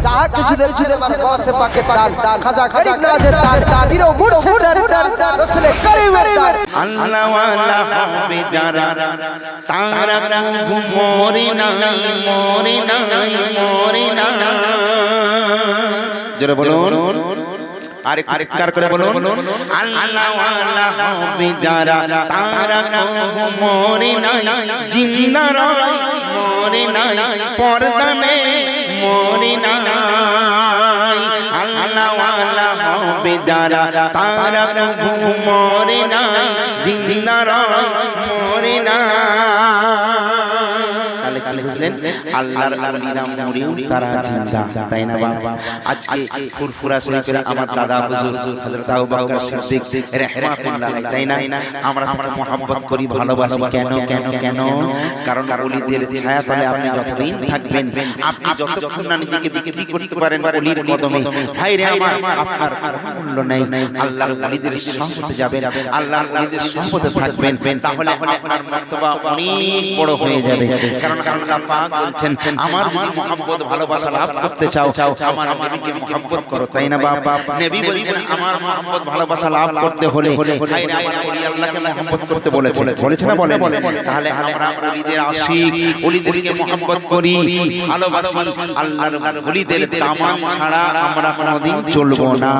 चाह जुदे जुदे बार गौर से पाके ताल खाजा गरीब नवाज ताल पीरो मुर्शिद दर रसूल करीम दर अल्लाह वाला হবে যারা তারা মরে নাই মরে নাই মরে নাই জোরে বলুন আরে চিৎকার করে বলুন আল্লাহ ওয়ালা হবে যারা তারা মরে নাই জিন্দা রয় মরে নাই পর্দা নেই মরে নাই আল্লাহ ওয়ালা হবে যারা তারা মরে নাই জিন্দা রয় মরে নাই আল্লাহর ওলিরা মরেও তারা জিন্দা তাই না বাবা আজকে ফুরফুরা শরীফের আমার দাদা হুজুর হযরত আবু বকর সিদ্দিক রাহমাতুল্লাহ আলাইহি তাই না আমরা তাকে মহব্বত করি ভালোবাসি কেন কেন কেন কারণ ওলিদের ছায়া তলে আপনি যতদিন থাকবেন আপনি যতক্ষণ না নিজেকে বিক্রি করতে পারেন ওলির কদমে ভাই রে আমার আপনার মূল্য নাই আল্লাহর ওলিদের সহবতে যাবেন আল্লাহর ওলিদের সহবতে থাকবেন তাহলে আপনার মর্তবা অনেক বড় হয়ে যাবে কারণ আল্লাহ পাক বলছেন আমার মহব্বত ভালোবাসা লাভ করতে চাও আমার নবীকে মহব্বত করো তাই না বাবা নবী বলেছেন আমার মহব্বত ভালোবাসা লাভ করতে হলে ভাই রে আমার ওলি আল্লাহকে মহব্বত করতে বলেছে না বলে তাহলে আমরা ওলিদের আশিক ওলিদেরকে মহব্বত করি ভালোবাসি আল্লাহর ওলিদের দামান ছাড়া আমরা কোনোদিন চলবো না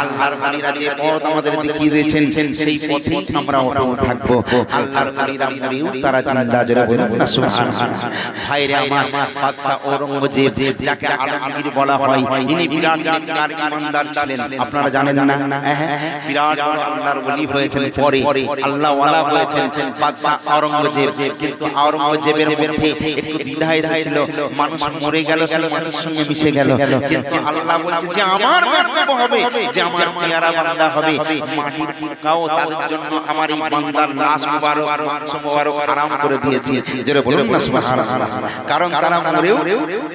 আল্লাহর ওলিরা যে পথ আমাদের দেখিয়ে দিয়েছেন সেই পথেই আমরা অটল থাকবো আল্লাহর ওলিরা মরেও তারা জিন্দা জোরে বলুন না সুবহানাল্লাহ ভাইরে আমার বাদশা ঔরঙ্গজেব যাকে আলমগীর বলা হয় ইনি বিরাট নেককার ইমানদার ছিলেন আপনারা জানেন না বিরাট আল্লাহর ওলি হয়েছেন পরে আল্লাহ ওয়ালা হয়েছেন বাদশা ঔরঙ্গজেব কিন্তু ঔরঙ্গজেবের মধ্যে একটু দ্বিধা এসেছিল মানুষ মরে গেল সে মানুষের সঙ্গে মিশে গেল কিন্তু আল্লাহ বলছে যে আমার কর্তব্য হবে যে আমার পেয়ারা বান্দা হবে মাটির কাও তাদের জন্য আমার এই বান্দার লাশ মুবারক মাংস মুবারক হারাম করে দিয়েছি জোরে বলুন না সুবহানাল্লাহ কারণ তারা মরেও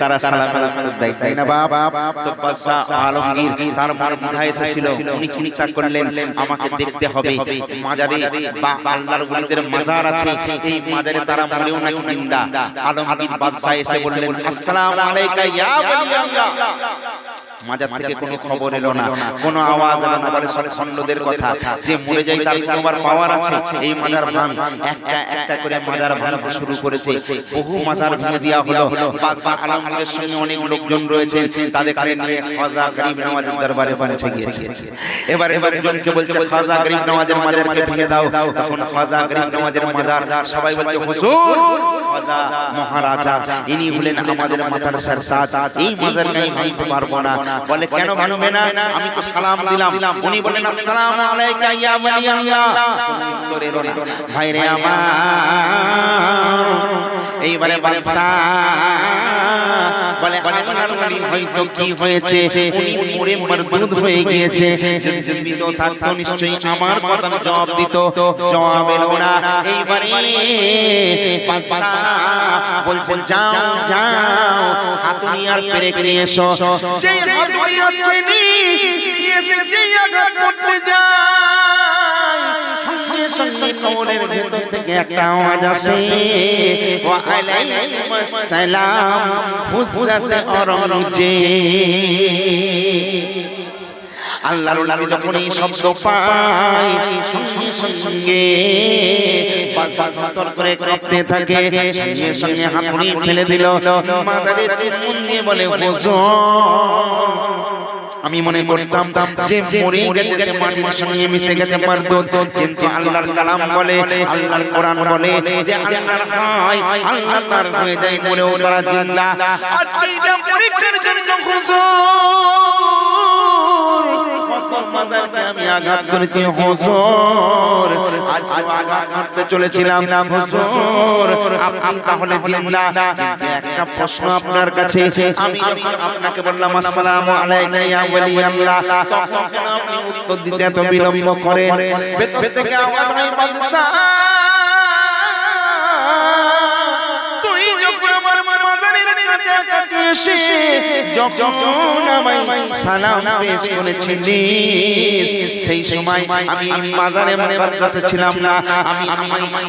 তারা সালাত দেয় তাই না বাবা তো বাদশা আলমগীর তার মনে দ্বিধা এসেছিল উনি চিন্তা করলেন আমাকে দেখতে হবে মাজারে বা আল্লাহর ওলিদের মাজার আছে এই মাজারে তারা মরেও নাকি জিন্দা আলমগীর বাদশা এসে বললেন আসসালামু আলাইকা ইয়া ওলি আল্লাহ মাজার থেকে কোনো খবর এলো না কোনো আওয়াজ এলো না বলে সব খণ্ডদের কথা যে মরে যায় তার তোমার পাওয়ার আছে এই মাজার ভাঙ একটা একটা করে মাজার ভাঙতে শুরু করেছে বহু মাজার ভেঙে দেওয়া হলো বাদশা আলমগীরের সঙ্গে অনেক লোকজন রয়েছেন তাদেরকে নিয়ে খাজা গরিব নওয়াজের দরবারে পৌঁছে গিয়েছে এবারে একজনকে বলছে খাজা গরিব নওয়াজের মাজারকে ভেঙে দাও তখন খাজা গরিব নওয়াজের মাজার সবাই বলছে হুজুর খাজা মহারাজা ইনি হলেন আমাদের মাথার সরতাজ এই মাজারকে ভাঙতে পারবো না বলে কেন ভাঙবে না আমি তো সালাম দিলাম উনি বলেন আসসালামু আলাইকা ইয়া ওলি আল্লাহ উত্তর এলো না ভাই রে আমার এইবারে বাদশা বলে আল্লাহর ওলি হয়তো কি হয়েছে উনি মরে মরদুদ হয়ে গিয়েছে যদি জীবিত থাকতো নিশ্চয়ই আমার কথার জবাব দিত জবাব এলো না এইবারে বাদশা বলছেন যাও যাও হাতুড়ি আর পেরেক নিয়ে এসো যে হাতুড়ি হচ্ছে নিয়ে এসে যে আঘাত করতে যায় সঙ্গে সঙ্গে কবরের ভেতর থেকে একটা আওয়াজ আসে ওয়া আলাইকুম আসসালাম হুজরত ঔরঙ্গজেব আল্লাহর ওলি যখন এই শব্দ পায় সঙ্গে সঙ্গে পাথর করে কাঁপতে থাকে সঙ্গে সঙ্গে হাতুড়ি ফেলে দিল মাজারে চুন দিয়ে বলে হুজুর আমি মনে করতাম যে মরে গেছে সে মাটির সঙ্গে মিশে গেছে মারদুদ কিন্তু আল্লাহর কালাম বলে আল্লাহর কোরআন বলে যে আল্লাহর হয় আল্লাহ তার হয়ে যায় মরেও তারা জিন্দা আজকে এটা পরীক্ষার জন্য হুজুর মাজারকে আমি আঘাত করেছি হুজুর আজ আঘাত করতে চলেছিলাম না হুজুর আপনি তাহলে জিন্দা কিন্তু একটা প্রশ্ন আপনার কাছে আমি আপনাকে বললাম আসসালামু আলাইকা ইয়া ওলি আল্লাহ তখন কেন আপনি উত্তর দিতে এত বিলম্ব করেন ভেতর থেকে আওয়াজ হয় বাদশা তুই যখন আমার মাজারের কাছে এসে যখন আমায় সালাম পেশ করেছিলিস সেই সময় আমি মাজারে মুকদ্দাসে ছিলাম না, আমি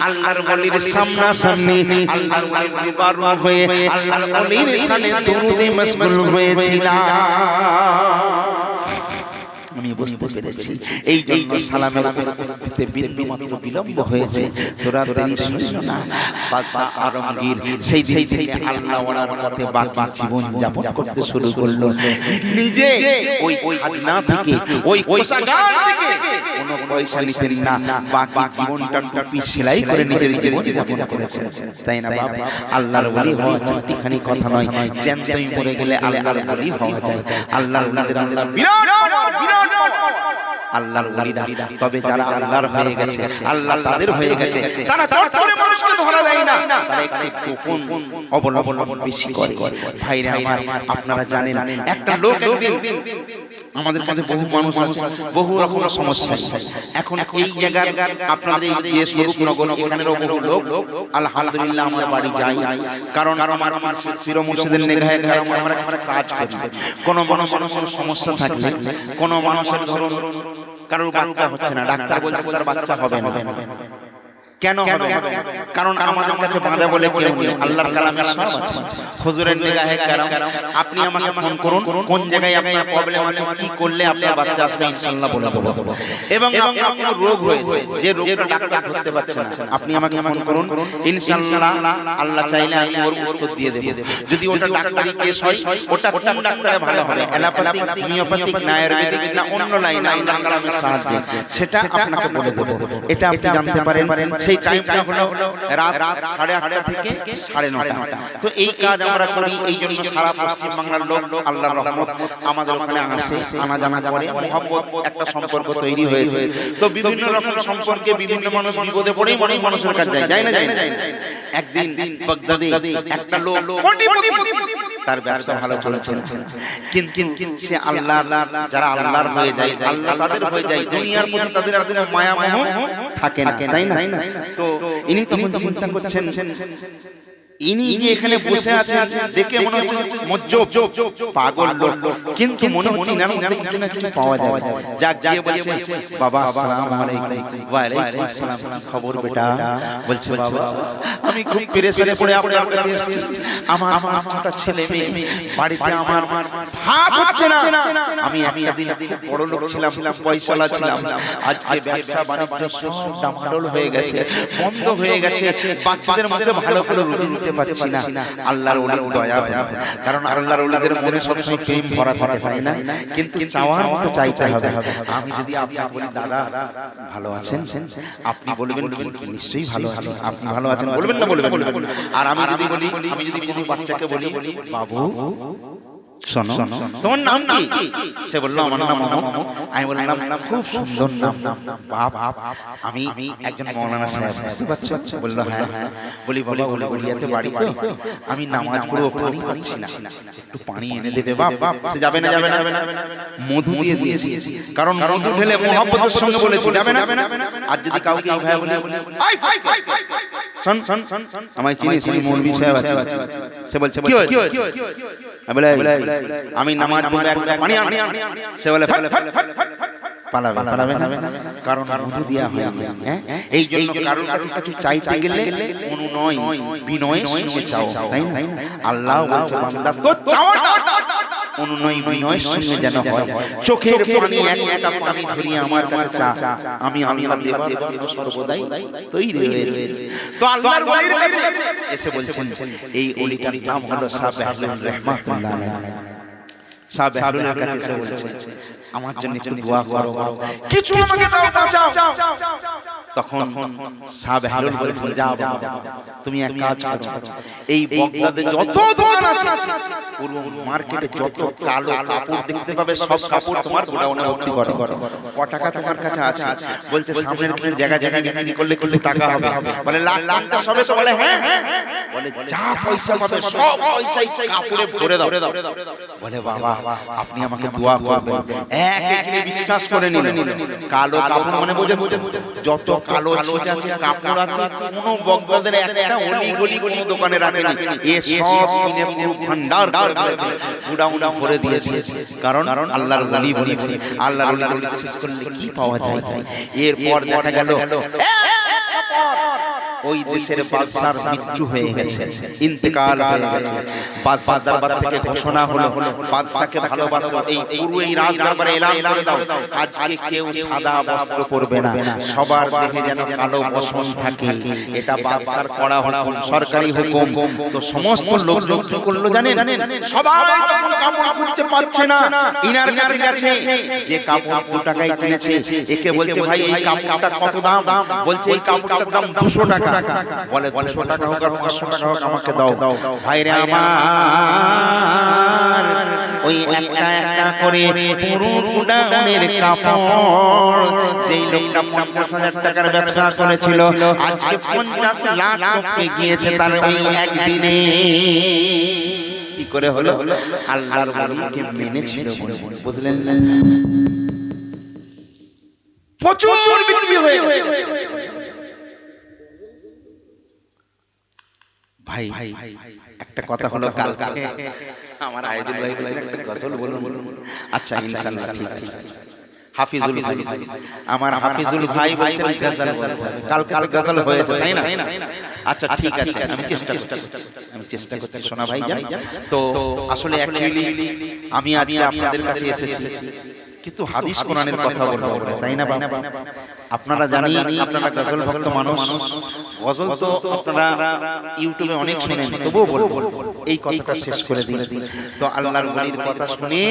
আল্লাহর ওলির সামনাসামনি আল্লাহর ওলির রূবারু হয়ে আল্লাহর ওলির শানে দুরুদে মশগুল হয়েছিলাম। আমি বুঝতে পেরেছি এই জন্য সালামের দিতে বিন্দু মাত্র বিলম্ব হয়েছে। তোরা দেরি শুনল না। বাদশা আলমগীর সেই দিন থেকে আল্লাহ ওয়ালার পথে বাকি জীবন যাপন করতে শুরু করলো। নিজে ওই খাজনা থেকে ওই কোষাগার থেকে কোনো পয়সা নিতেন না, বাকি জীবনটা টুপি সেলাই করে নিজের জীবন যাপন করেছেন। তাই না বাবা? আল্লাহর ওলি হওয়া চারটিখানি কথা নয়, জ্যান্তই মরে গেলে আল্লাহর ওলি হওয়া যায়। আল্লাহর ওলিদের আল্লাহ বিরাট আল্লাহর ওলিরা, তবে যারা আল্লাহর হয়ে গেছে আল্লাহ তাদের হয়ে গেছে, তারা তারপরে মানুষকে ধরা দেয় না, তারা একটু গোপন অবলম্বন বেশি করে। ভাইরা আমার, আপনারা জানেন একটা লোক একদিন আমাদের কাছে বহু মানুষ আছে, বহু রকম সমস্যা। এখন এই জায়গায় আপনাদের এই স্বরূপনগর এখানেরও বহু লোক আলহামদুলিল্লাহ আমরা বাড়ি যাই, কারণ আমার পীর মুর্শিদের নিগাহে আমরা একটা কাজ করি। কোনো মানুষের কোনো সমস্যা থাকলে, কোনো মানুষের ধরুন কারোর বাচ্চা হচ্ছে না, ডাক্তার বলছে তার বাচ্চা হবে না, কেন হবে? কারণ আমাদের কাছে বাঁধা বলে কেউ নেই, আল্লাহর কালামে সব আছে, হুজুরের নিগাহে কারাম। আপনি আমাকে ফোন করুন কোন জায়গায় আপনার প্রবলেম আছে, কি করলে আপনার বাচ্চা আসবে, ইনশাআল্লাহ বলে দেব। এবং আপনার কোনো রোগ হয়েছে যে রোগটা ডাক্তার ধরতে পারছে না, আপনি আমাকে ফোন করুন, ইনশাআল্লাহ আল্লাহ চাইলে আমি ওর উত্তর দিয়ে দেব। যদি ওটা ডাক্তারি কেস হয়, ওটা কোন ডাক্তারে ভালো হবে, অ্যালোপ্যাথিক, হোমিওপ্যাথিক না আয়ুর্বেদিক না অন্য লাইন, আল্লাহর কালামের সাহায্যে সেটা আপনাকে বলে দেব। এটা আপনি জানতে পারেন। সেই টাইমটা হলো রাত 8:30 থেকে 9:30। তো এই কাজ আমরা করি, এই জন্য সারা পশ্চিম বাংলার লোক আল্লাহর রহমত আমাদের ওখানে আসে, আনা জানা করে মহব্বত একটা সম্পর্ক তৈরি হয়েছে। তো বিভিন্ন রকম সম্পর্কে বিভিন্ন মানুষ বিপদে পড়েই মানুষের কাছে যায় না। একদিন বাগদাদে একটা লোক কোটিপতি, তার ব্যবসা ভালো চলছে না, কিন্তু সে আল্লাহ, যারা আল্লাহর হয়ে যায় আল্লাহ তাদের হয়ে যায়, দুনিয়ার প্রতি তাদের আর মায়া মোহ থাকে না, তাই না? তো ইনি তখন চিন্তা করছেন, ইনি যে এখানে বসে আছেন দেখে মনে হচ্ছে মজ্জব পাগল লোক, কিন্তু মনে হচ্ছে না কিছু না কিছু পাওয়া যাবে। যাক গিয়ে বলছে, বাবা আসসালামু আলাইকুম। ওয়া আলাইকুম আসসালাম, কি খবর বেটা? বলছে, বাবা আমি খুব পেরেশানে পড়ে আপনার কাছে এসেছি, আমার ছোট ছেলে মেয়ে বাড়িতে আমার ভাত হচ্ছে না। আমি একটা দিন খুব বড় লোক ছিলাম, পয়সাওয়ালা ছিলাম, আজকে ব্যবসা বাণিজ্য সব ডামাডোল হয়ে গেছে, বন্ধ হয়ে গেছে, বাচ্চাদের মধ্যে ভালো করে রুটি দিতে পারছি না। আল্লাহর ওলির দয়া হয়, কারণ আল্লাহর ওলিদের মনে সবসময় প্রেম ভরা থাকে, তাই না? কিন্তু চাওয়ার মতো চাইতে হবে। আমি যদি আপনাকে বলি, দাদা ভালো আছেন, আপনি বলবেন কি নিশ্চয়ই ভালো আছি। আপনি ভালো আছেন বলবেন না? বলবেন। আর আমি যদি বলি, আমি যদি কোনো বাচ্চাকে বলি, বাবু শোনো তোমার নাম কি? সে বললো আমার নাম মোহাম্মদ। আমি বললাম খুব সুন্দর নাম, বাপ আমি একজন মৌলানা সাহেব, বুঝতে পারছো? বললো হ্যাঁ। বলি বাবা বলিয়াতে বাড়ি তো, আমি নামাজ পড়বো, পানি পাচ্ছি না, একটু পানি এনে দেবে বাপ? সে যাবে না। মধু দিয়ে দিয়েছি, কারণ মধু ঢেলে মোহাম্মদের সঙ্গে বলেছি যাবে না। আর যদি কাউকে এই ভাই বলে শোন আমায় চিনিস, আমি মৌলভী সাহেব আছি, সে বলছে কি হয়েছে? আমি নামাজ পড়বো, একটা পানি আন। সে বলে পালাবে না, কারণ মধু দেয়া হয়। এই জন্য কারোর কাছে কিছু চাইতে গেলে অনুনয় বিনয়ের সঙ্গে চাও, তাই না? আল্লাহ বলছে, বান্দা তোর চাওয়াটা অনুনয় বিনয়ের সঙ্গে যেন হয়। চোখের পানি একটা পানি ধরিয়ে আমার কাছে চা, আমি আল্লাহ দেবার জন্য সর্বদাই তৈরি রয়েছে। তো আল্লাহর ওলির কাছে এসে বলছেন, এই ওলিটার নাম হলো সাবেহুল রহমাতুল্লাহ আলাইহি। সাবেহুলের কাছে এসে বলছেন, আমার জন্য একটু দোয়া করো, কিছু আমাকে দাও, বাঁচাও। তখন সাবেহুল বলেছেন, যাও বাবা তুমি এক কাজ করো, এই বাগদাদে যত দোকান আছে, পুরো মার্কেটে যত কালো কাপড় দেখতে পাবে সব কাপড় তোমার গোডাউনে ভর্তি করো। ক টাকা তোমার কাছে আছে? বলছে সামনের দিনের জায়গা বিক্রি করলে টাকা হবে। বলে লাখ সবে তো? বলে হ্যাঁ। বলে যা পয়সা পাবে সব পয়সাই কাপড়ে ভরে দাও। বলে বাবা আপনি আমাকে দোয়া করবেন। এক বিশ্বাস করে নিলেন, কালো কাপড় মানে বোঝে যত কালো ছিট আছে, কাপড় আছে, কোনো বগদাদের একটা অলি গলি কোনো দোকানে রাখেনি, এ সব কিনে পুরো ভান্ডার করে দিয়েছে, উড়া ভরে দিয়েছে। কারণ আল্লাহর ওলি বলেছে, আল্লাহর ওলি বিশ্বাস করলে কি পাওয়া যায়। এরপর দেখা গেল ওই দেশের বাদশার মৃত্যু হয়ে গেছে, ইন্তেকাল হয়ে গেছে। বাদশার দরবার থেকে ঘোষণা হলো, বাদশাকে ভালোবাসো, এই পুরো এই রাজদরবারে এলান করে দাও, আজকে কেউ সাদা বস্ত্র পরবে না, সবার দেহে যেন কালো বসন থাকে। এটা বাদশার কড়া হুকুম, সরকারি হুকুম। তো সমস্ত লোকজন কি করলো জানেন? সবাই তখন কাপড় খুঁজতে পাচ্ছে না, ইনার কাছে গেছে, যে কাপড় 2 টাকায় কিনেছে, একে বলছে ভাই এই কাপড়টা কত দাম? বলছে এই কাপড়টার দাম 200 টাকা। বলে 200 টাকা হোক আর 500 টাকা হোক আমাকে দাও। ভাইরে আমার, ওই একটা একটা করে পুরো গুডাউনের কাপড়, যেই লোকটা 50,000 টাকার ব্যবসা করেছিল আজকে 50 লাখ টাকা গিয়েছে তার ওই একদিনে। কি করে হলো? আল্লাহর ওলিকে মেনেছিল, বুঝলেন? প্রচুর বিক্রি হয়ে গেছে। ভাই একটা কথা হলো, কালকে আমার আয়োজন ভাই বলেন একটা গজল বলুন। আচ্ছা ইনশাআল্লাহ ঠিক আছে। হাফিজুল ভাই, আমার হাফিজুল ভাই বলছেন গজল বলতে, কাল গজল হয়েছে তাই না? আচ্ছা ঠিক আছে, আমি চেষ্টা করতে শোনা ভাই জান। তো আসলে অ্যাকচুয়ালি আমি আজকে আপনাদের কাছে এসেছি কিন্তু হাদিস কোরআনের কথা বলবো, তাই না বাবা? আপনারা জানেন, আপনারা গজল ভক্ত মানুষ, গজল তো আপনারা ইউটিউবে অনেক শুনেন, তবুও বলবো এই কথাটা শেষ করে দিই। তো আল্লাহর ওলির কথা শুনে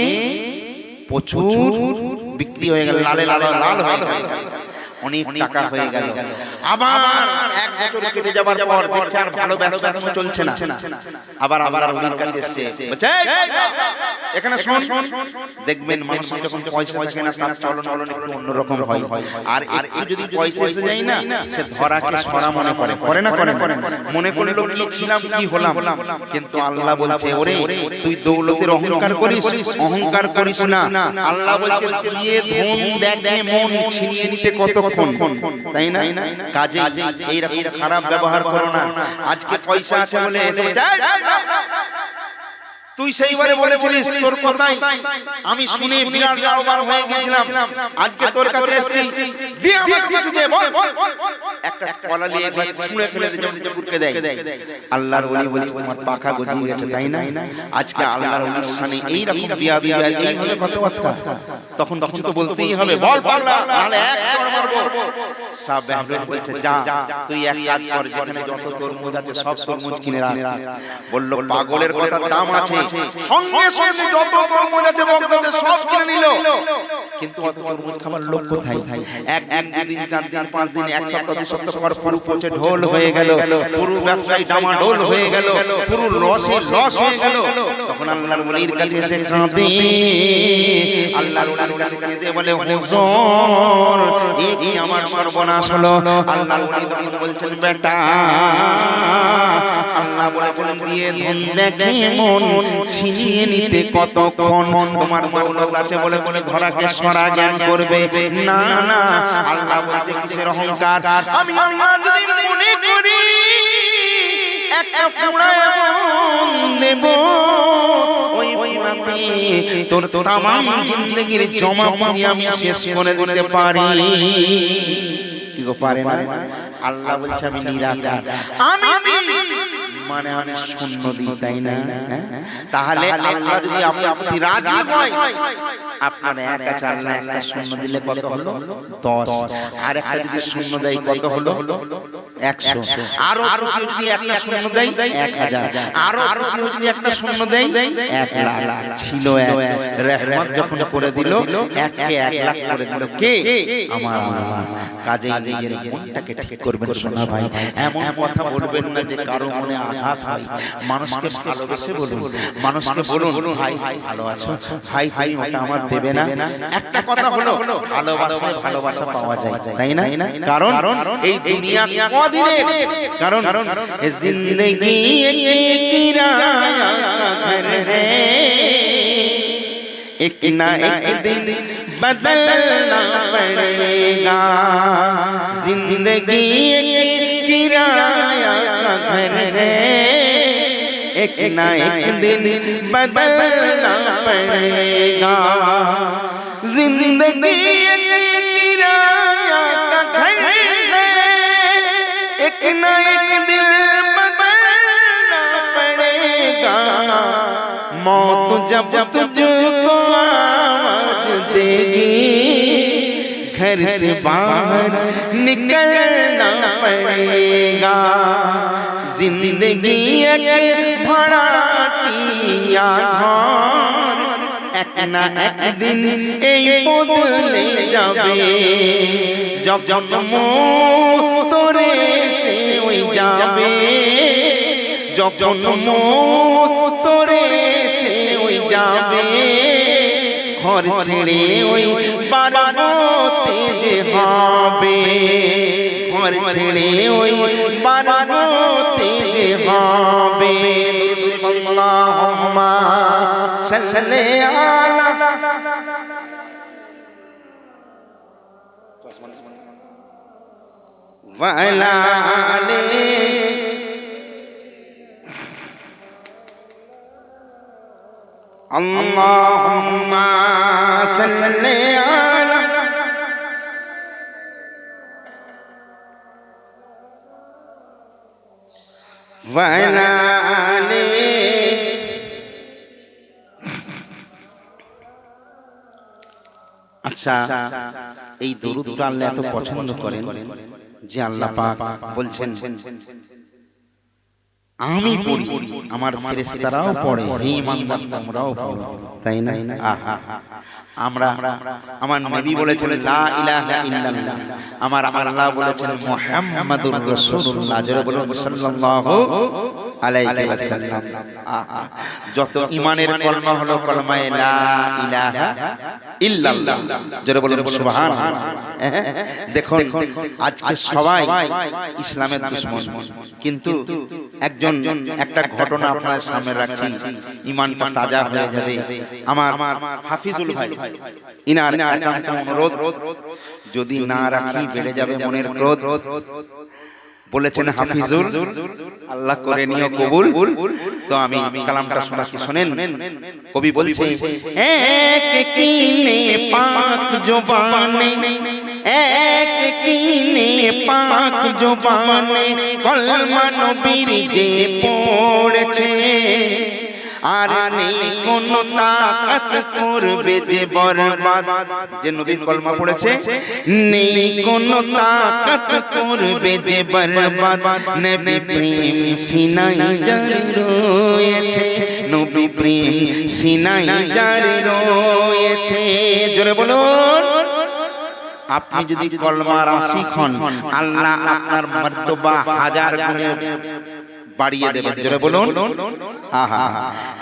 প্রচুর বিক্রি হয়ে গেল, লাল হয়ে গেল, অনেক টাকা হয়ে গেল। আবার এক বছর কেটে যাবার পর দেখছে আর ভালো ব্যবসা কোনো চলছে না, আবার ওনার কাছে এসেছে, বলছে এখানে শোন, দেখবেন মানুষ যখন পয়সা থাকে না তার চলন একটু অন্যরকম হয়, আর একটু যদি পয়সা এসে যায় না সে ধরাকে সরা মনে করে না, মনে করলো কি ছিলাম কি হলাম। কিন্তু আল্লাহ বলছে ওরে তুই দৌলতের অহংকার করিস না। আল্লাহ বলছে দিয়ে ধন দেখে মন ছিনিয়ে নিতে কতক্ষণ, তাই না? কাজে এইরকম খারাপ ব্যবহার করো না। আজকে পয়সা আছে বলে এসে তুই সেইবারে বলেছিলিস, তোর কথাই আমি শুনে বিরাট লাভবান হয়ে গেছিলাম, আজকে তোর কাছে এসেছি, দিয়ে আমাকে কিছু দে, বল। একটা কলা নিয়ে ছুঁড়ে ফেলে যেমন পুরকে দেয়। আল্লাহর ওলি বলছে তোমার পাখা গজিয়ে গেছে, তাই না? আজকে আল্লাহর ওলির শানে এই রকম বিয়াদি আর এইভাবে কথাবার্তা, তখন কিছু তো বলতেই হবে, বল পাগলা, নালে এক চড় মারবো। সব বেহবেন বলছে যা তুই এক কাজ কর, যেখানে যত তরমুজ আছে সব তরমুজ কিনে রাখ। বলল পাগলের কথার দাম আছে, সঙ্গে সঙ্গে যত তরমুজ আছে বগদাদে সব কিনে নিল। কিন্তু অত তরমুজ খাবার লোক কোথায়? এক দিন 4 দিন 5 দিন 1 সপ্তাহ 2 সপ্তাহ পর পুরো পচে ঢোল হয়ে গেল, পুরো ব্যবসায়ী ডামাডোল হয়ে গেল, পুরো লস হয়ে গেল। তখন আল্লাহর ওলির কাছে এসে কাঁদে, আল্লাহর ওলির কাছে কাঁদে বলে হুজুর এই কি আমার সর্বনাশ হলো। আল্লাহর ওলি তখন বলছেন বেটা, আল্লাহ বলেছেন দিয়ে ধন দেখে মন ছিনিয়ে নিতে কতক্ষণ। তোমার দৌলত আছে বলে ধরাকে সরা জ্ঞান করবে না। আল্লাহ বলছে কিসের অহংকার? আমি আল্লাহ যদি মনে করি একটা ফুঁড়া দেব, ওই ফুঁড়াতে তোর তামাম জিন্দেগির জমা পুঁজি আমি শেষ করে দিতে পারি। কি গো পারে না? আল্লাহ বলছে আমি নিরাকার, আমি মানে আমি শূন্য দিই, তাই না? তাহলে আল্লাহ যদি আপনার প্রতি রাজি হয়, আপনার এক আছে, আল্লাহ একটা শূন্য দিলে কত হলো? 10, আর একটা যদি শূন্য দেয় কত হলো? 100, আরো যদি একটা শূন্য দেয় 1000, আরো যদি একটা শূন্য দেয় 1 লাখ। ছিল এক, রহমত যখন করে দিল এককে 1 লাখ করে দিল কে? আমার আল্লাহ। কাজেই নিজের মনটাকে ঠিক করবেন সোনা ভাই, এমন কথা বলবেন না যে কারো মনে আঘাত হয়। মানুষকে ভালোবেসে বলুন, মানুষকে বলুন ভাই ভালো আছো, ভাই ওটা আমার দেবে না। একটা কথা হলো ভালোবাসা পাওয়া যায়, তাই না? কারণ এই দুনিয়া কদিনের, কারণ জিন্দেগি এক কিরায়া ঘর है, एक ना एक दिन बदलना पड़ेगा जिंदगी एक किराया का घर है एक ना एक दिन बदलना पड़ेगा जिंदगी एक किराया का घर है एक ना एक दिन बदलना पड़ेगा मौत जब तुझको आवाज देगी घर से बाहर निकलना पड़ेगा जिंदगी एक भाड़ाटिया घर एक ना एक दिन এই বদলে যাবে जब जन्म তোরে সে ওই যাবে जब जन्म তোরে সে ওই যাবে ঘর ছেড়ে ওই বারাতে যে হবে ঘর ছেড়ে ওই বারাতে যে হবে আল্লাহুম্মা সাল্লি আলা ওয়া আলা আলি Allahumma salli ala wa ala ali আচ্ছা এই দরুদটা আল্লাহ এত পছন্দ করেন যে আল্লাহ পাক বলছেন আমি পড়ি আমার ফেরেশতারাও পড়ে হে ইমানদার তোমরাও পড়ো তাই না আহা আমরা আমার নবী বলেছেন লা ইলাহা ইল্লাল্লাহ আমার আল্লাহ বলেছেন মুহাম্মাদুর রাসূলুল্লাহ জোরে বলুন সাল্লাল্লাহু আলাইহি ওয়াসাল্লাম যত ঈমানের কলমা হলো কলমায়ে লা ইলাহা ইল্লাল্লাহ জোরে বলুন সুবহানাল্লাহ দেখুন আজকে সবাই ইসলামের দুশমন কিন্তু একজন একটা ঘটনা আপনাদের সামনে রাখছি ঈমানটা তাজা হয়ে যাবে আমার হাফিজুল ভাই ইনার একান্ত অনুরোধ যদি না রাখি বেড়ে যাবে মনের ক্রোধ বলেছেন হাফিজুল আল্লাহ করে নিও কবুল তো আমি কালামটা শোনাচ্ছি শুনেন কবি বলছে এক কিনে পাক জবানে এক কিনে পাক জবানে কলমা নবীর যে পড়েছে আর নেই কোনো তাকাত করবে যে বরবাদ যে নবীর কলমা পড়েছে নেই কোনো তাকাত করবে যে বরবাদ নবী প্রেম সিনায় জারি রয়েছে নবী প্রেম সিনায় জারি রয়েছে জোরে বলুন আপনি যদি কলমা রাশি হন আল্লাহ আপনার মর্তবা হাজার গুণে বাড়িয়ে দেবেন জোরে বলুন আহা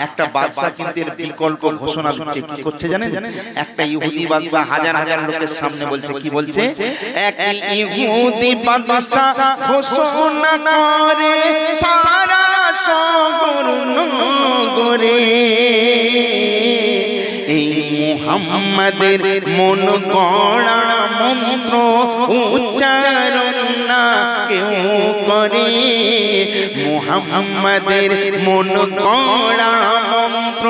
একটা বাদশা কিন্তু এর বিকল্প ঘোষণা দিচ্ছে কি করছে জানেন একটা ইহুদি বাদশা হাজার হাজার লোকের সামনে বলছে কি বলছে এক ইহুদি বাদশা ঘোষণা করে সারা শহর নগরে এই মুহাম্মাদের মন গড়া মন্ত্র উচ্চারণ না কেউ করে মুহাম্মাদের মন গড়া মন্ত্র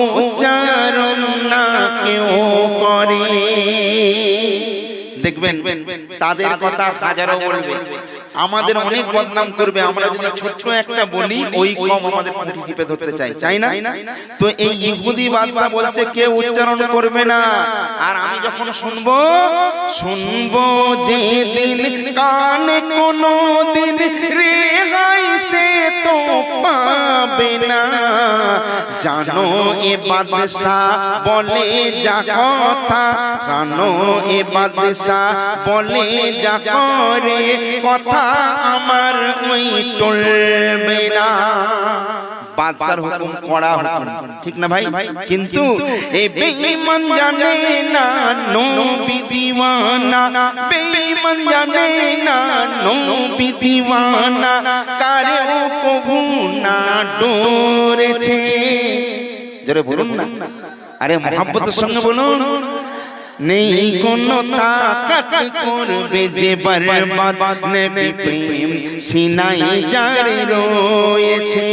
উচ্চারণ না কেউ করে দেখবেন তাদের কথা হাজারো বলবে আমাদের অনেক বদনাম করবে আমরা যদি ছোট্ট একটা বলি ওই কম আমাদের মুখে টিপে ধরতে চাই না তো এই ইহুদি বাদশা বলছে কেউ উচ্চারণ করবে না আর আমি যখন শুনবো যে দিন কানে কোনো দিন রেহাই সে তো পাবে না জানো এ বাদশা বলে যা কথা জানো এ বাদশা বলে যা করে কথা আমার ওই টলবে না বাদশার হুকুম কড়া হুকুম ঠিক না ভাই কিন্তু এই বেঈমান জানে না নবী দিওয়ানা বেঈমান জানে না নবী দিওয়ানা কারে ও কবু না ডরেছে জোরে বলুন না আরে মোহাব্বতের সঙ্গে বলুন, নেই কোনো তাকাত করবে যে বরবাদ নবী প্রেম সিনায় যার রয়েছে।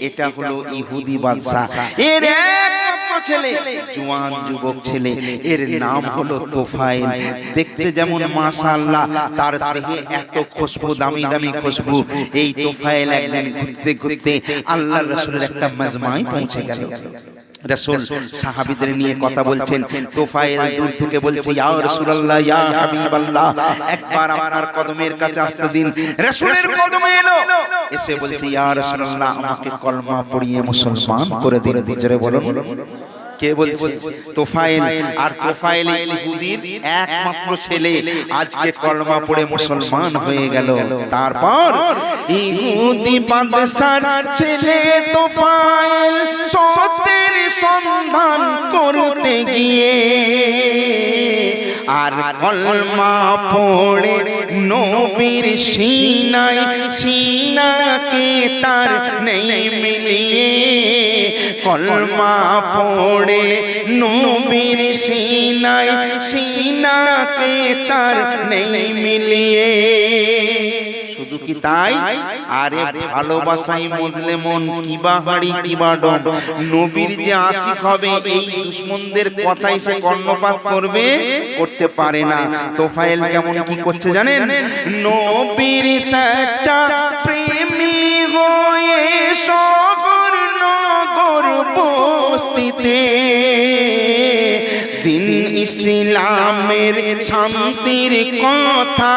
এটা হলো ইহুদি বাদশা, এর একমাত্র ছেলে, জওয়ান যুবক ছেলে, এর নাম হলো তোফায়েল। দেখতে যেমন মাশাআল্লাহ, তার দেহে এত খুশবু, দামি দামি খুশবু। এই তোফায়েল একদিন ঘুরতে ঘুরতে আল্লাহর রাসূলের একটা মাজমায় পৌঁছে গেল। রাসূল সাহাবীদের নিয়ে কথা বলছেন, তোফায়েল দূর থেকে বলছে, ইয়া রাসূলুল্লাহ, ইয়া হাবিবাল্লাহ, একবার আপনার কদমের কাছে আসতে দিন। রাসূলের কদমে এলো, এসে বলছে, ইয়া রাসূলুল্লাহ, আমাকে কলমা পড়িয়ে মুসলমান করে দিন। জোরে বলুন, কে বলছে? তোফায়েল। আর তোফায়েল ইহুদির একমাত্র ছেলে, আজকে কলমা পড়ে মুসলমান হয়ে গেল। তারপর ইহুদি বাদশার ছেলে তোফায়েল সত্যের সন্ধান করতে গিয়ে আর কলমা পড়ে নবীর সিনায়, সিনাকে তার নেই মিলিয়ে। কলমা পড়ে নবীর সিনায়, সিনাকে তার নেই মিলিয়ে। শুধু কি তাই? আরে ভালোবাসাই মজলে মন, কিবা হাড়ি কিবা ডন। নবীর যে আশিক হবে, এই দুশমনদের কথাই সে কর্ণপাত করবে, করতে পারে না। তোফায়েল কেমন কি করছে জানেন? নবীর সচ্চা প্রেমী হয়ে শহর নগর বস্তিতে দিন ইসলামের শান্তির কথা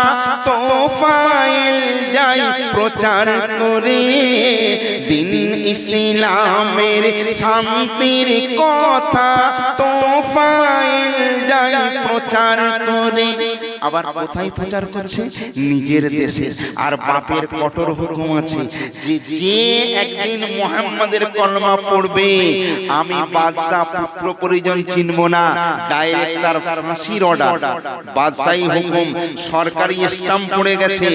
তোফায়েল যাই প্রচার করে। দিন ইসলামের শান্তির কথা তোফায়েল যাই প্রচার করে। আবার কোথায় প্রচার করছে? নিজের দেশে। আর বাপের কঠোর হুকুম আছে যে যে একদিন মুহাম্মাদের কলমা পড়বে, আমি বাদশা পুত্র পরিজন চিনব না, ডাইরেক্ট তার ফাঁসির অর্ডার। বাদশাহী হুকুম, সরকারি স্ট্যাম্প পড়ে গেছে।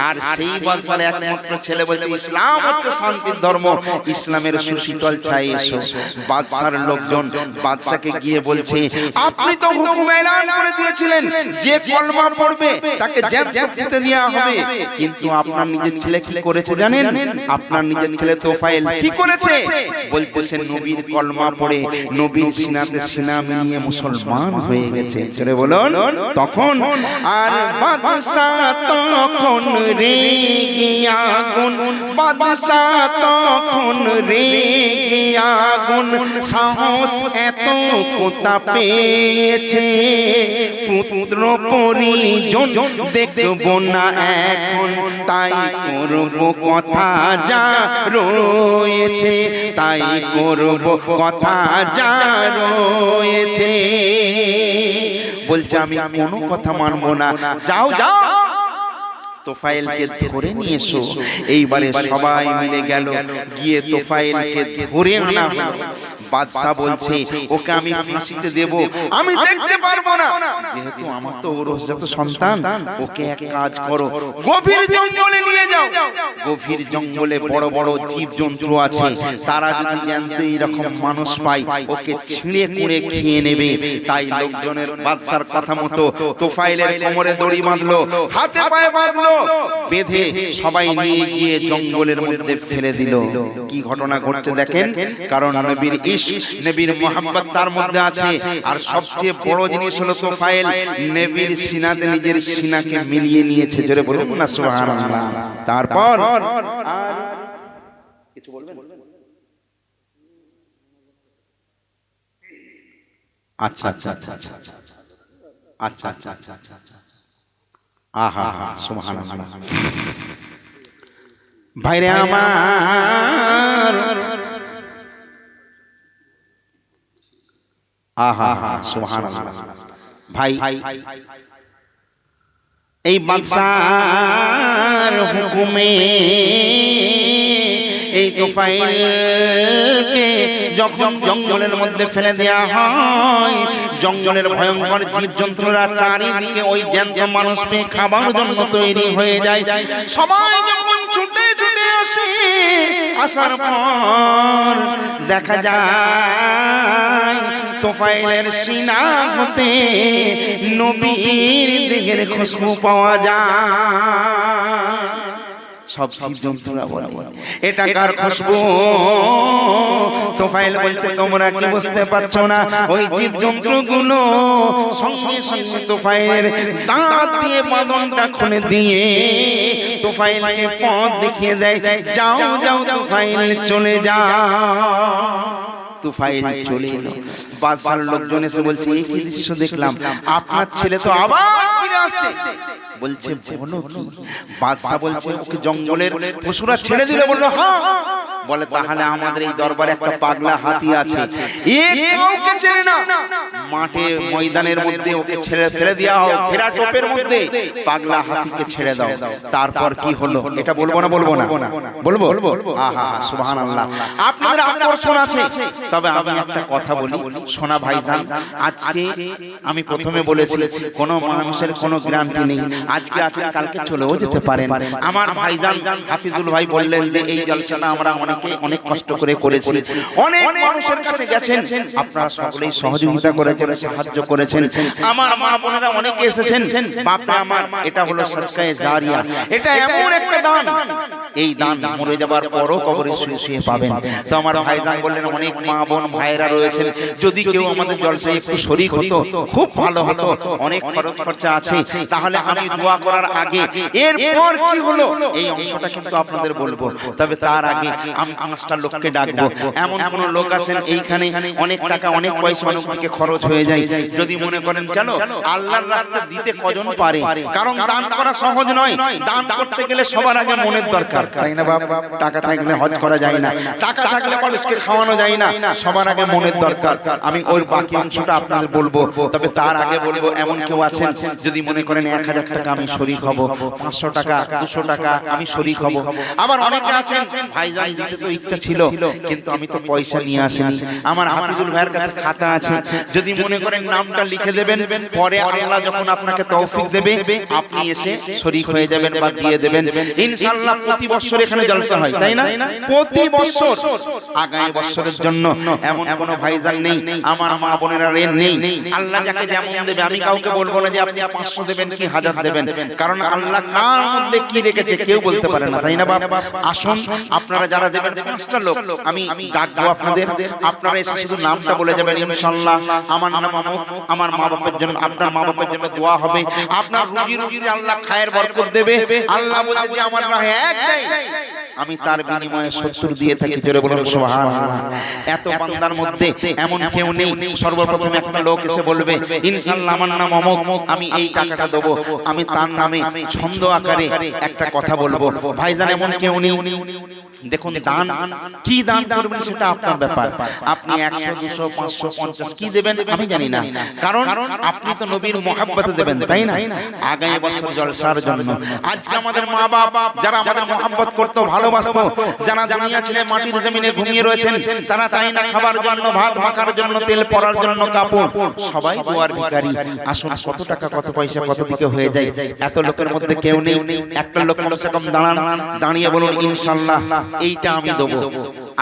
আর সেই বাদশার একমাত্র ছেলে বলছে, ইসলাম হচ্ছে শান্তির ধর্ম, ইসলামের সুশীতল ছায়ে এসো। বাদশার লোকজন বাদশাকে গিয়ে বলছে, আপনি তো হুকুম এলান করে দিয়েছিলেন যে কলমা পড়বে তাকে জ্যান্ত পুঁতে দেওয়া হবে, কিন্তু আপনার নিজের ছেলে কি করেছে জানেন? আপনার নিজের ছেলে তোফায়েল কি করেছে? বলতেছেন নবীর কলমা পড়ে নবীর সিনাতে সিনা মিলিয়ে মুসলমান হয়ে গেছে। জোরে বলুন। তখন আর বাদশা তখন রেগে আগুন, বাদশা তখন রেগে আগুন, সাহস এত কোথা পেয়েছে, পুত্র পরিজন দেখব না এখন, তাই করব কথা যা রয়েছে, তাই করব কথা যা রয়েছে। বলছে আমি কোনো কথা মানবো না, যাও যাও তোফায়েলকে ধরে নিয়ে এসো। এইবারে সবাই মিলে গেল, গিয়ে তোফায়েলকে ধরে আনা হলো। বাদশা বলছে, ওকে আমি ফাঁসিতে দেব, আমি দেখতে পারবো না, যেহেতু আমার তো ওরসজাত সন্তান। ওকে এক কাজ করো, গভীর জঙ্গলে নিয়ে যাও। গভীর জঙ্গলে বড় বড় জীব জন্তু আছে, তারা যদি জানতে এরকম মানুষ পায়, ওকে ছিঁড়ে কুড়ে খেয়ে নেবে। তাই লোকজনের বাদশার কথা মতো তোফায়েলের কোমরে দড়ি বাঁধলো, হাতে পায়ে বাঁধলো, বেঁধে সবাই নিয়ে গিয়ে জঙ্গলের মধ্যে ফেলে দিল। কি ঘটনা ঘটছে দেখেন, কারণ নবীর ইশক, নবীর মুহাব্বত তার মধ্যে আছে। আর সবচেয়ে বড় জিনিস হলো তোফায়েল নবীর সিনাতে নিজের সিনাকে মিলিয়ে নিয়েছে। জোরে বলুন না সুবহানাল্লাহ। তারপর কিছু বলবেন? আচ্ছা আচ্ছা আচ্ছা আচ্ছা আচ্ছা আচ্ছা আচ্ছা আচ্ছা, আহা হা সুবহানাল্লাহ। ভাইরে আমার, আহা হা সুবহানাল্লাহ। ভাই এই বাদশার হুকুমে এই তোফায়েলকে যখন জঙ্গলের মধ্যে ফেলে দেয়া হয়, জঙ্গলের ভয়ঙ্কর জীবজন্তুরা চারিদিকে ওই জ্যান্ত মানুষ পেয়ে খাবার জন্য তৈরি হয়ে যায়। সবাই যখন ছুটে ছুটে আসে আসার পর দেখা যায় তোফাইলের সিনা হতে নবীর দেহের খুশবু পাওয়া যায়। সব জীবজন্তুরা বলে এটা কার খুশবু? তোফাইল বলতে তোমরা কি বুঝতে পারছো না? ওই জীবজন্তুগুলো সঙ্গে সঙ্গে তোফাইলের দাঁত দিয়ে বাঁধনটা খুলে দিয়ে তোফাইলকে পথ দেখিয়ে দেয়, যাও যাও তোফাইল চলে যাও। তোফাইল চলে এলো। বাদশার লোকজন এসে বলছে, এই কি দৃশ্য দেখলাম, আপনার ছেলে তো আবার ফিরে আসছে। বলছে বলো কি? বাদশা বলছে ওকে জঙ্গলের পশুরা ছেড়ে দিলে। বললো হ্যাঁ। বলে তাহলে আমাদের এই দরবারে একটা পাগলা হাতি আছে, ওকে ছেড়ে না, মাঠে ময়দানের মধ্যে ওকে ছেড়ে ফেলে দেওয়া হোক, ঘেরা টোপের মধ্যে পাগলা হাতিকে ছেড়ে দাও। তারপর কি হলো এটা বলবো না? বলবো না? বলবো। আহা সুবহানাল্লাহ, আপনাদের আকর্ষণ আছে। তবে আমি একটা কথা বলি, সোনা ভাইজান, আজকে আমি প্রথমে বলেছি কোন মানুষের কোনো গ্যারান্টি নেই, আজকে আছেন কালকে চলেও যেতে পারেন। আমার ভাইজান হাফিজুল ভাই বললেন যে এই জলসাটা আমরা অনেক কষ্ট করে করেছি, অনেক মানুষের কাছে গেছেন, আপনারা সকলেই সহযোগিতা করেছেন, সাহায্য করেছেন। আমার মা বোনেরা অনেকে এসেছেন। বাপরে আমার, এটা হলো সদকায়ে জারিয়া, এটা এমন একটা দান, এই দান মরে যাবার পরও কবরে শুয়ে শুয়ে পাবেন। তো আমার ভাইজান বললেন অনেক মা বোন ভাইয়েরা রয়েছেন, যদি কেউ আমাদের জলসায় একটু শরীক হতো খুব ভালো হতো, অনেক খরচ খরচা আছে। তাহলে আমি দোয়া করার আগে এরপর কি হলো এই অংশটা কিন্তু আপনাদের বলবো। তবে তার আগে আমি 5টা লোককে ডাকবো। এমন কোন লোক আছেন এইখানে অনেক টাকা অনেক পয়সা অনেকদিকে খরচ হয়ে যায়, যদি মনে করেন চলো আল্লাহর রাস্তায় দিতে কজন পারে, কারণ দান করা সহজ নয়, দান করতে গেলে সবার আগে মনের দরকার, তাই না বাবা? টাকা থাকলে হজ করা যায় না, টাকা থাকলে মানুষকে খাওয়ানো যায় না, সবার আগে মনের দরকার। আমি ওই বাকি অংশটা আপনাদের বলবো। তবে তার আগে বলবো এমন কেউ আছেন যদি মনে করেন 1000 টাকা আমি শরীক হব, 500 টাকা 200 টাকা আমি শরীক হব। আবার অনেকে আছেন ভাইজান দিতে তো ইচ্ছা ছিল কিন্তু আমি তো পয়সা নিয়ে আসিনি, আমার হাফিজুল ভাইয়ের কাছে খাতা আছে, যদি মনে করেন নামটা লিখে দেবেন, পরে আল্লাহ যখন আপনাকে তৌফিক দেবে আপনি এসে শরীক হয়ে যাবেন বা দিয়ে দেবেন। ইনশাআল্লাহ প্রতি বছর এখানে জলসা হয়, তাই না? প্রতি বছর। আগামী বছরের জন্য এমন কোন ভাইজান নেই, আমার মা বোনেরা নেই। আল্লাহ যাকে যেমন দেবে, আমি কাউকে বলবো না যে আপনি 500 দেবেন কি 1000 দেবেন, কারণ আল্লাহ কার মধ্যে কি রেখেছে কেউ বলতে পারে না, তাই না বাবা? আসুন আপনারা যারা দেবেন 5টা লোক আমি ডাকবো আপনাদের, আপনারা এসে শুধু নামটা বলে যাবেন, ইনশাআল্লাহ আমার নাম অমুক, আমার মা বাবার জন্য, আপনার মা বাবার জন্য দোয়া হবে, আপনার রুজিতে আল্লাহ খায়ের বরকত দেবে। আল্লাহ বলে যে আমার রাহে এক নেই, আমি তার বিনিময়ে 70 দিয়ে থাকি। জোরে বলুন সুবহানাল্লাহ। এত বান্দার মধ্যে এমন কেউ নেই সর্বপ্রথম একটা লোক এসে বলবে ইনশাআল্লাহ আমার নাম অমুক, আমি এই টাকাটা দেব, আমি তার নামে ছন্দ আকারে একটা কথা বলবো। ভাইজান এমন কেউ নেই। দেখুন দান কি দান করবেন সেটা আপনার ব্যাপার, আপনি 100 200 500 50 কি দেবেন আমি জানি না, কারণ আপনি তো নবীর মহব্বতে দেবেন, তাই না? আগামী বছর জলসার জন্য আজকে আমাদের মা বাপ যারা আমাদের মহব্বত করতো, ভালোবাসতো, যারা দুনিয়া ছেড়ে মাটির জমিনে ঘুমিয়ে রয়েছেন, তারা চাই না খাবার জন্য, ভাত মাখার জন্য, তেল পরার জন্য, কাপড়, সবাই দুয়ার ভিখারি। আসুন কত টাকা কত পয়সা কত দিকে হয়ে যায়, এত লোকের মধ্যে কেউ নেই, একটা লোক কমসে কম দাঁড়ান, দাঁড়িয়ে বলুন ইনশাআল্লাহ এইটা আমি দেবো।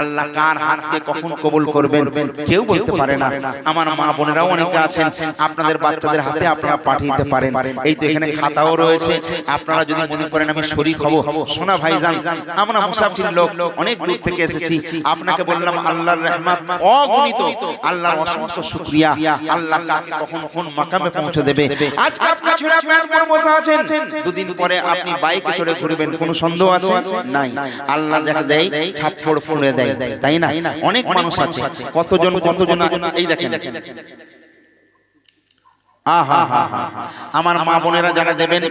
আল্লাহ কার হাতকে কখন কবুল করবেন কেউ বলতে পারে না। আমার মা বোনেরাও অনেকে আছেন, আপনাদের বাচ্চাদের হাতে আপনারা পাঠিয়ে দিতে পারেন। এই তো এখানে খাতাও রয়েছে, আপনারা যদি মনে করেন আমি শরীক হব। সোনা ভাইজান, আমরা মুসাফির লোক, অনেক দূর থেকে এসেছি, আপনাকে বললাম আল্লাহর রহমত অগণিত, আল্লাহর অসংখ্য শুকরিয়া। আল্লাহ কাকে কখন কোন মাকামে পৌঁছে দেবে। আজকে আপনি ছেঁড়া প্যান্ট পরে বসে আছেন, দুদিন পরে আপনি বাইকে চড়ে ঘুরবেন, কোনো সন্দেহ আছে? নাই। আল্লাহ যাকে দেয় ছাপ্পড় ফুলে দেয়, তাই না? অনেক মানুষ আছে, কতজন এই দেখেন। আমার মা বোনেরা যারা দেবেন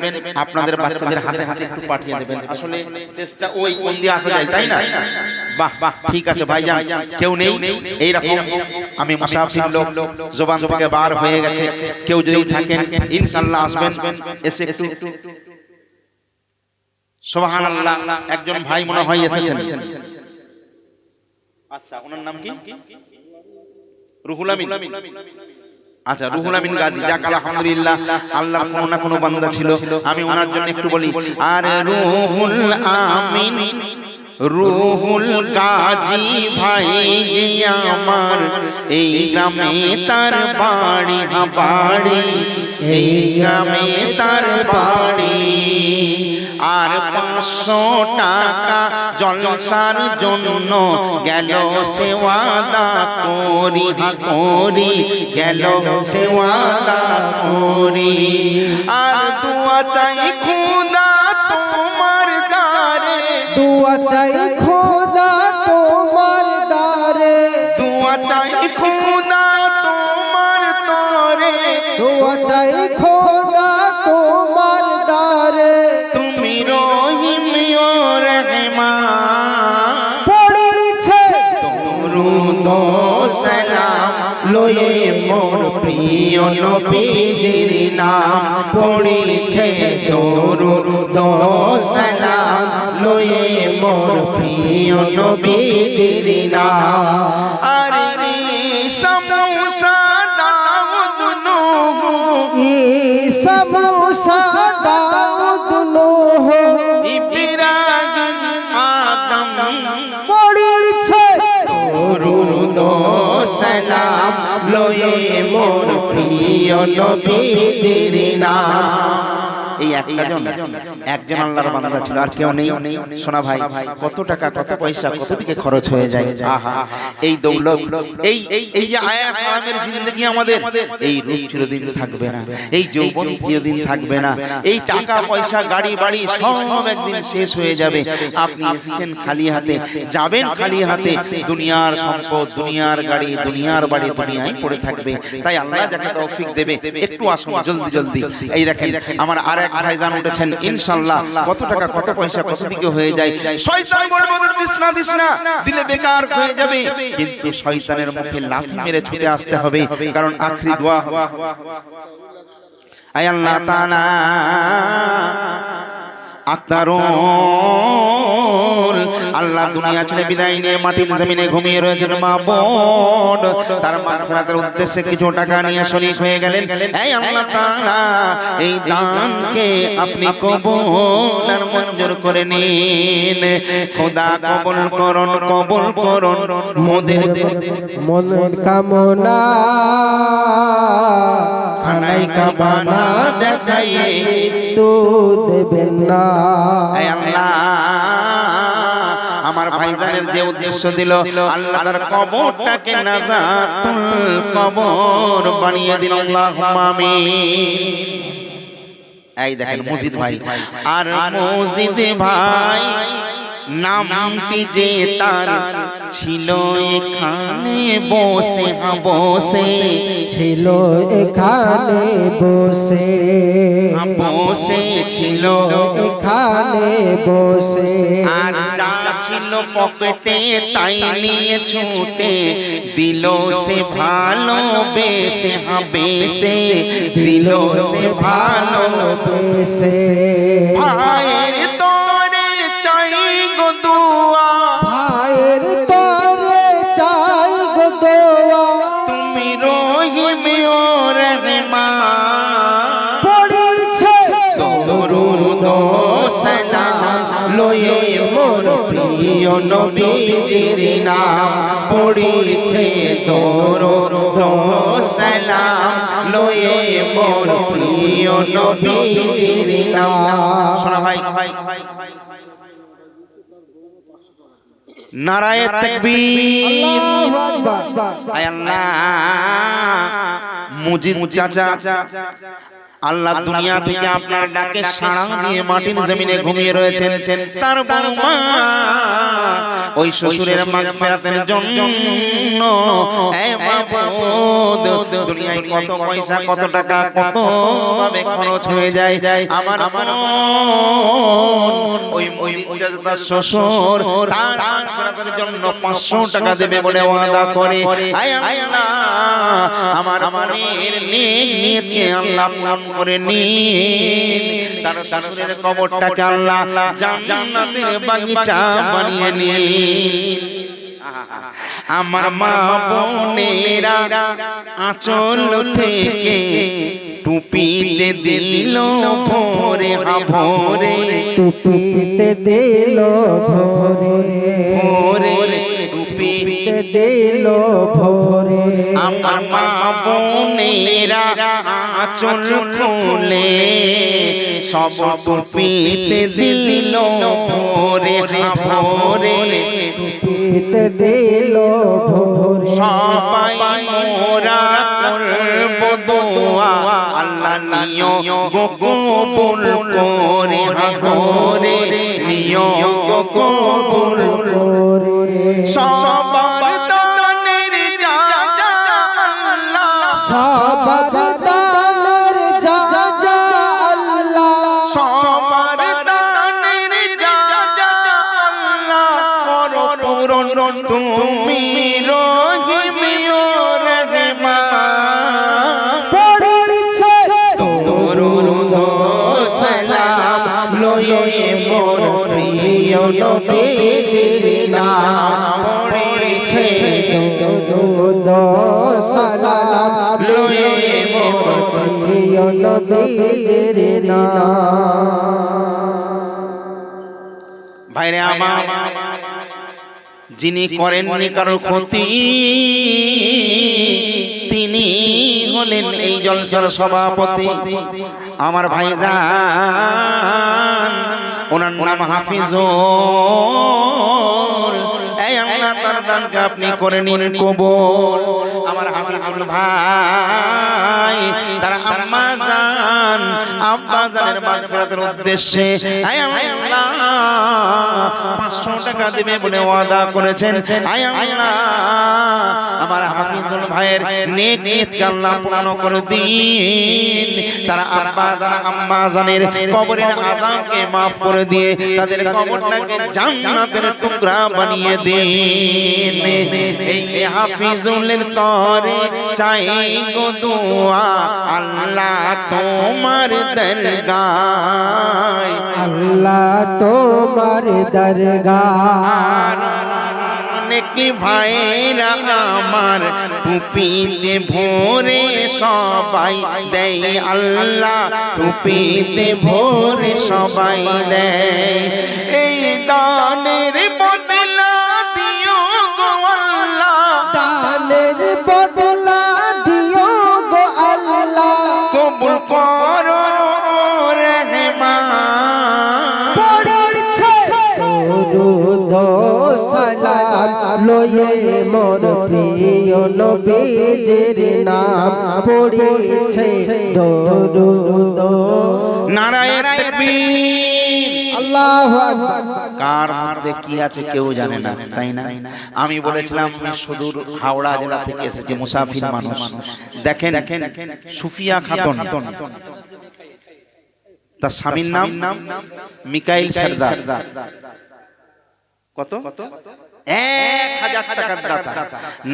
আপনাদের বাচ্চাদের হাতে হাতে একটু পাঠিয়ে দেবেন। আসলে চেষ্টা ওই কোন দিয়ে আসা যায়, তাই না? বাহ বাহ, ঠিক আছে ভাইজান, কেউ নেই এইরকম আমি মুসাফির লোক, জবান থেকে বার হয়ে গেছে, কেউ যদি থাকেন ইনশাআল্লাহ আসবেন, এসে একটু সুবহানাল্লাহ। একজন ভাই মনে হয় এসেছেন, আচ্ছা ওনার নাম কি? রুহুল আমিন। আচ্ছা রুহুল আমিন গাজী, যাক আলহামদুলিল্লাহ, আল্লাহর কোনো না কোনো বান্দা ছিল। আমি ওনার জন্য একটু বলি, আরে রুহুল আমিন রুহুল কাজী ভাই যে আমার এই গ্রামে তার বাড়ি, বাড়ি এই গ্রামে তার বাড়ি। আর 500 টাকা জলসার জন্য গেল সে ওয়াদা করি, করি গেল সে ওয়াদা করি। আর দুয়া চাই খুদা তোমার দারে, দুয়া চাই খোদা তোমার দারে, দুয়া চাই খুদা তোমার তরে, দুয়া চাই খোদা তোমার দারে। তুমি রহিম ও রহমান পড়েছে দরুদ ও সালাম লয়ে মোর প্রিয় নবীজির নাম। পড়েছে দরুদ ও সালাম লয়ে মোর প্রিয় নবীজির নাম। আরে সমুসা দাউদ নূহ, ঈসা মুসা দাউদ নূহ ইব্রাহিম আদম পড়েছে দরুদ ও সালাম লয়ে মোর প্রিয় নবীজির নাম। এই একজন আল্লাহর বান্দা ছিল, আর কেউ নেই। শোনা ভাই, কত টাকা কত পয়সা কত দিকে খরচ হয়ে যায়। আহা, এই দৌলত, এই যে আয়াস আরামের জিন্দেগি আমাদের, এই রূপ চিরদিন থাকবে না, এই যৌবন চিরদিন থাকবে না, এই টাকা পয়সা গাড়ি বাড়ি সব একদিন শেষ হয়ে যাবে। আপনি এসেছেন খালি হাতে, যাবেন খালি হাতে। দুনিয়ার সম্পদ, দুনিয়ার গাড়ি, দুনিয়ার বাড়ি দুনিয়ায় পড়ে থাকবে। তাই আল্লাহ যাকে তৌফিক দেবে একটু আসুন জলদি জলদি। এই দেখেন আমার আরেক ভাইজান উঠেছেন, ইনশাআল্লাহ কত টাকা কত পয়সা কত দিকে হয়ে যায়। শয়তান বলবে বিছনা বিছনা দিলে বেকার হয়ে যাবে, কিন্তু শয়তানের মুখে লাথি মেরে ছুটে আসতে হবে। কারণ আখরি দোয়া, আয় আল্লাহ তাআলা আত্মারুল আল্লাহ দুনিয়া ছেড়ে বিদায় নিয়ে মাটির জমিনে ঘুমিয়ে রয়েছেন মা বোন, তার মাগফিরাতের উদ্দেশ্যে কিছু টাকা নিয়ে শরীক হয়ে গেলেন। এই আল্লাহ তাআলা এই দানকে আপনি কবুল আর মঞ্জুর করে নিন। খোদা কবুল করুন, কবুল করুন মোদের মনের কামনা খানাই কাবানা দেখাইয়ে তো দেবেন না। হে আল্লাহ, আমার ভাইজানের যে উদ্দেশ্য দিল, আল্লাহ তার কবরটাকে নাজাতুল কবর বানিয়ে দিল। আল্লাহুম্মা আমিন। এই দেখেন মজিদ ভাই, আর মজিদ ভাই নামটি যে তার ছিল এখানে বসে, বসে ছিল এখানে বসে, বসে ছিল এখানে বসে। আর যা ছিল পকেটে তাই নিয়ে ছুটে দিল সে ভালোবেসে, বেসে দিল সে ভালোবেসে। ভাইয়ের তরে চাই গো দুয়া, ভাইয়ের তরে চাই গো দোয়া, তুমি রহিম ও রহমান। পড়েছে দরুদ ও সালাম লয়ে মোর প্রিয় নবীজির নাম। পড়েছে দরুদ ও সালাম লয়ে মোর প্রিয় নবীজির নাম। শোনা ভাই, নারায়ে তাকবীর। আল্লাহু আকবার। আয় আল্লাহ, মুজিদ চাচা আল্লাহ দুনিয়া থেকে আপনার ডাকে সাড়া দিয়ে মাটির জমিনে ঘুমিয়ে রয়েছেন। তার বউমা ওই শ্বশুরের মাগফিরাতের জন্য দুনিয়ায় কত পয়সা কত টাকা কত ভাবে খরচ হয়ে যায়। আমার ওই মুজাদ্দাদ শ্বশুর তার মাগফিরাতের জন্য 500 টাকা দেবে বলে ওয়াদা করে। আয় আল্লাহ, আমার মনের নেক নিয়তকে আল্লাহ পূরণ করে নিন। তার শ্বশুরের কবরটাকে আল্লাহ জান্নাতের বাগিচা বানিয়ে নিন। আমার মা বোনেরা আঁচল থেকে টুপিতে দিল ভোরে ভোরে টুপিতে দিল ভোরে ভোরে টুপিতে দিল ভোরে আমার মা বোনেরা আঁচল খুলে সব টুপিতে দিল ভোরে ভোরে টুপিতে দিল ভোরে সবাই মোরা করব দোয়া আল্লাহ নিও গো কবুল করে করে নিও গো কবুল করে সবার দানের যা যা আল্লাহ সবার দানের যা যা আল্লাহ সবার দানের যা যা আল্লাহ করো পূরণ তুমি রহিমিও রহমান পড়েছে দরুদ সালাম লয়ে মোর প্রিয় নবীজির নাম পড়েছে দরুদ সালাম লয়ে মোর প্রিয় নবীজির নাম। ভাইরে আমার যিনি করেননি কারো ক্ষতি তিনি হলেন এই জলসার সভাপতি আমার ভাইজান ওনার নাম হাফিজুল এই আল্লাহ তার দানকে আপনি করে নিন কবুল আমার হাফিজুল ভাই তারা আম্মা জান আব্বা জানের মাগফিরাতের উদ্দেশ্যে এই আল্লাহ 500 টাকা দিবে বলে ওয়াদা করেছেন এই আল্লাহ আমার হাফিজুল ভাইয়ের নেক নিয়তকে আল্লাহ পূর্ণ করে দিন তারা আব্বা জান আম্মা জানের কবরের আযাবকে maaf করে দিয়ে তাদের কবরটাকে জান্নাতের টুকরা বানিয়ে দিন এই হাফিজুলের তরে চাই গো দোয়া আল্লাহ তোমার দরগায় আল্লাহ তোমার দরগাহ নেকি ভাইরা আমার টুপিতে ভোরে সবাই দেয় আল্লাহ টুপিতে ভোরে সবাই দেয় এই দানের বদলা দিও গো আল্লাহ দানের বদলা দিও গো আল্লাহ কবুল করো রহমান পড়েছে দরুদ সালাম লয়ে মোর প্রিয় নবীজির নাম পড়েছে দরুদ নারায়ে তাকবীর আল্লাহু আকবার। কার মধ্যে কি আছে কেউ জানে না তাই না আমি বলেছিলাম সুদূর হাওড়া জেলা থেকে এসেছে মুসাফির মানুষ দেখেন সুফিয়া খাতুন তার স্বামীর নাম মিকাইল সরদার কত 1000 টাকার দাতা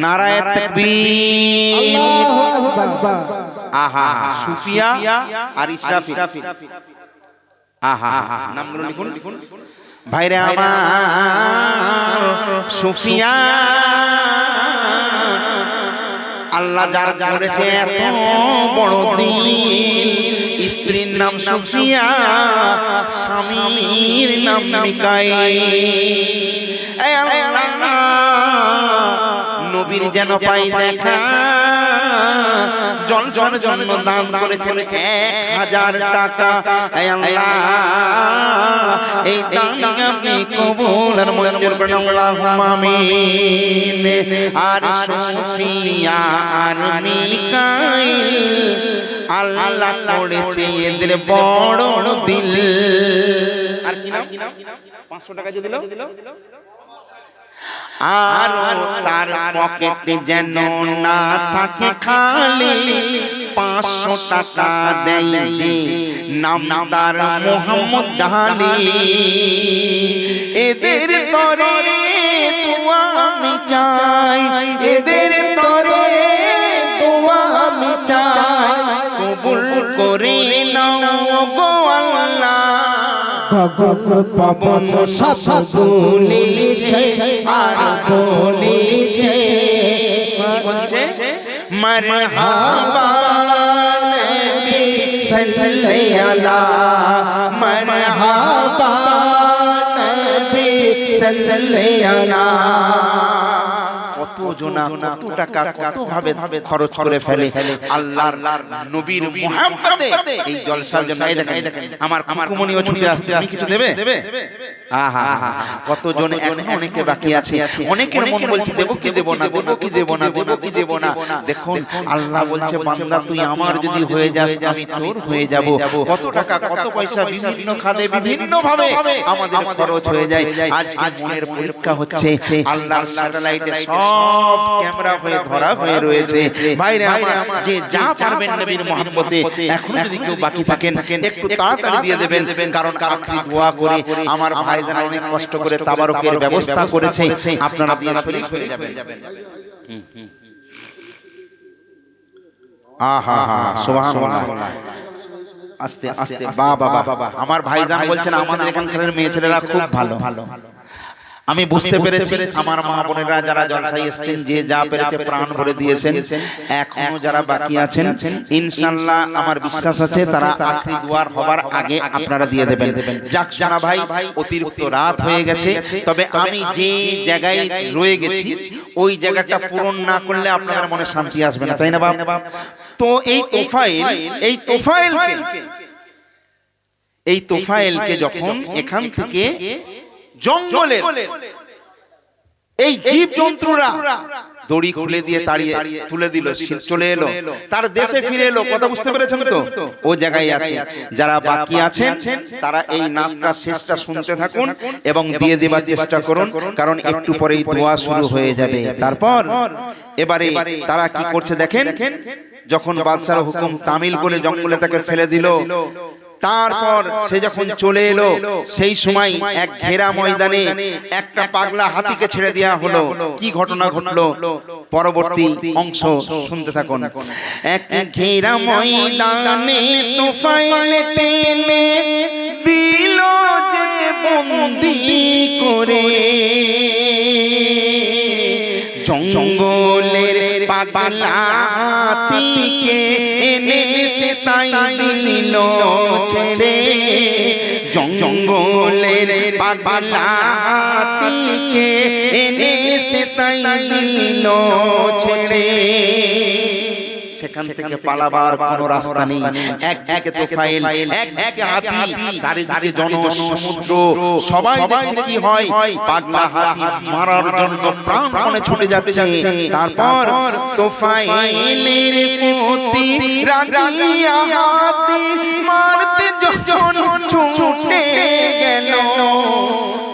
নারায়ে তাকবীর আল্লাহু আকবার। আহা সুফিয়া আর ইসরাফিল আহা নামগুলো লিখুন ভাইরে আমার সুফিয়া আল্লাহ যার করেছে এত বড় দিন স্ত্রীর নাম সুফিয়া স্বামীর নাম মিকাইল এই আল্লাহ নবীর যেন পাই দেখা জলসার জন্য দান করেছেন 1000 টাকা হে আল্লাহ এই দানকে আপনি কবুল আর মঞ্জুর করুন আল্লাহুম্মা আমিন আর সুফিয়া আর মিকাইল আল্লাহ করেছে এদের বড় দিল আর কি নাম 500 টাকা দিয়ে দিল আর তার পকেটে যেন না থাকে খালি 500 টাকা দেয় যে নাম তার মোহাম্মদ ডালি এদের তরে দোয়া আমি চাই এদের তরে দোয়া আমি চাই কবুল করে নাও গো আল্লাহ গগন পবন সব বলেছে আর বলেছে বলছে মারহাবা নবী सल्ले अला मरहबा नबी सल्ले अला কত জনা কত টাকা কত ভাবে খরচ করে ফেলে আল্লাহর নবীর মুহাম্মদে এই জলসার জন্য। এই দেখেন আমার কুকুমনিও ছুটে আসছে, আমি কিছু দেবে? আহা কতজন এখন অনেকে বাকি আছে, অনেকের মন বলছে দেব কি দেব না, দেব কি দেব না, দেব কি দেব না। দেখুন আল্লাহ বলছে বান্দা তুই আমার যদি হয়ে যাস আমি তোর হয়ে যাব। কত টাকা কত পয়সা বিভিন্ন খাতে বিভিন্ন ভাবে আমাদের খরচ হয়ে যায়। আজকে মনের পরীক্ষা হচ্ছে, আল্লাহর স্যাটেলাইটে সব ক্যামেরা হয়ে ধরা হয়ে রয়েছে। ভাইরা আমার যে যা পারবেন নবীর মুহাম্মতে এখন যদি কেউ বাকি থাকেন একটু তাড়াতাড়ি দিয়ে দেবেন, কারণ আখরি দোয়া করে আমার ভাইজান অনেক কষ্ট করে তাবারুকের ব্যবস্থা করেছে, আপনারা দিয়ে শরীক হয়ে যাবেন। আহা সুবহানাল্লাহ, আস্তে আস্তে বাবা বাবা। আমার ভাইজান বলছেন আমাদের এখানকার মেয়ে ছেলেরা খুব ভালো। আমি বুঝতে পেরেছি আমার মা বোনেরা যারা জলসায় এসেছেন যে যা পেরেছে প্রাণ ভরে দিয়েছেন। এখনো যারা বাকি আছেন ইনশাআল্লাহ আমার বিশ্বাস আছে তারা আখরি দুয়ার হবার আগে আপনারা দিয়ে দেবেন। যাক জানা ভাই অতিরিক্ত রাত হয়ে গেছে, তবে আমি যে জায়গায় রয়ে গেছি ওই জায়গাটা পূরণ না করলে আপনাদের মনে শান্তি আসবে না, তাই না বাপ? তো এই তোফায়েলকে যখন এখান থেকে জঙ্গলের এই জীব জন্তুরা দড়ি খুলে দিয়ে তাড়িয়ে তুলে দিল, চলে এলো, তার দেশে ফিরে এলো। কথা বুঝতে পেরেছেন তো? ও জায়গায় আছে। যারা বাকি আছেন তারা এই নামটা শেষটা শুনতে থাকুন এবং দিয়ে দেবার চেষ্টা করুন, কারণ একটু পরেই দোয়া শুরু হয়ে যাবে। তারপর এবারে তারা কি করছে দেখেন, যখন বাদশার হুকুম তামিল করে জঙ্গলে তাকে ফেলে দিল, তারপর সে যখন চলে এলো সেই সময় এক ঘেরা ময়দানে একটা পাগলা হাতিকে ছেড়ে দেওয়া হলো। কি ঘটনা ঘটলো পরবর্তী অংশ শুনতে থাকুন। এক ঘেরা ময়দানে তোফায়েল টেনে দিল যে বন্দি করে, জঙ্গলের পাগলা হাতিকে এনে সে তাই দিল ছেড়ে, জঙ্গলের পাগলা হাতিকে এনে সে তাই দিল ছেড়ে। সেখান থেকে পালাবার কোনো রাস্তা নেই। একদিকে তোফায়েল, একদিকে হাতি, চারিদিকে জনসমুদ্র। সবাই দেখছে কি হয়, পাগলা হাতি মারার জন্য প্রাণপণে ছুটে যাচ্ছে। তারপর তোফায়েলের প্রতি রাগিয়া হাতি মারতে যখন ছুটে গেল,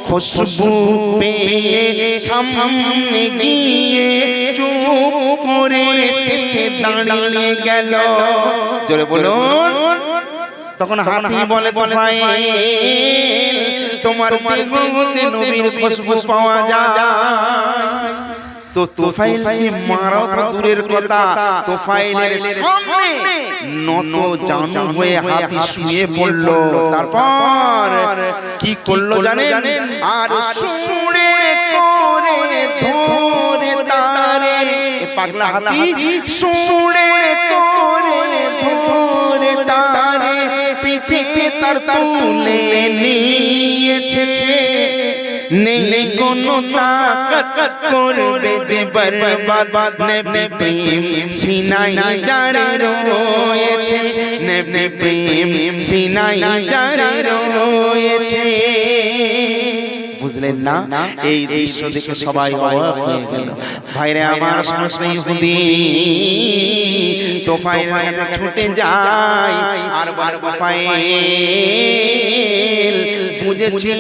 খুশবু পেয়ে সামনে গিয়ে চুপ করে সে দাঁড়িয়ে গেল। জোরে বলুন। তখন হাতি বলে তোফায়েল তোমার দেহতে নবীর খুশবু পাওয়া যায়। তো তোফায়েলকে মারা তো দূরের কথা, তোফায়েলের সামনে নত জানু হয়ে হাতি শুয়ে পড়ল। তারপর কি করলো জানেন? আর সুরে করে ধরে তারে, পাগলা হাতি সুরে করে ধরে তারে পিঠে তার তুলে নিয়েছে। নেই কোনো তাকত করবে যে বরবাদ, নবী প্রেম সিনাই জারে রয়েছে, নবী প্রেম সিনাই জারে রয়েছে। বুঝলেন না? এই দৃশ্য দেখে সবাই অবাক হয়ে গেল। ভাইরে আমার সমস্ত ইহুদি তোফায়েল ছুটে যায় আর বার তোফায়েল বুঝেছি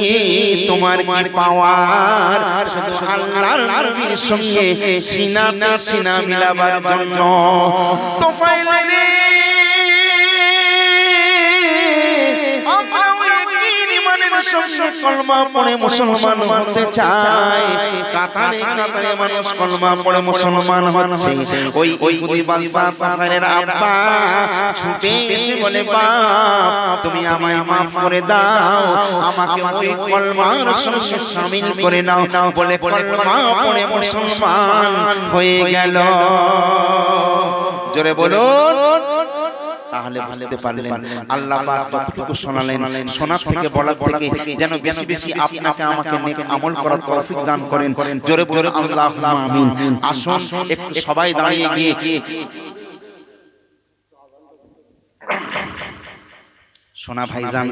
তোমার কি পাওয়ার, শুধু আল্লাহর নবীর সঙ্গে সিনা মিলাবার জন্য। তোফায়েল রে কলমা পড়ে মুসলমান হতে চায়, কাতারে কাতারে মানুষ কলমা পড়ে মুসলমান হচ্ছে। ওই ইহুদি বাদশা তোফায়েলের আব্বা ছুটে এসে বলে বাপ তুমি আমায় মাফ করে দাও, আমাকে ওই কলমার সঙ্গে শামিল করে নাও। বলে কলমা পড়ে মুসলমান হয়ে গেল। জোরে বলুন তাহলে বুঝতে পারলেন আল্লাহ পাক যতটুকু শোনালেন শোনার থেকে বলার থেকে যেন বেশি বেশি আপনাকে আমাকে নেক আমল করার তৌফিক দান করেন। জোরে জোরে আল্লাহুম্মা আমিন। আসুন একটু সবাই দাঁড়িয়ে গিয়ে সোনা ভাইজান,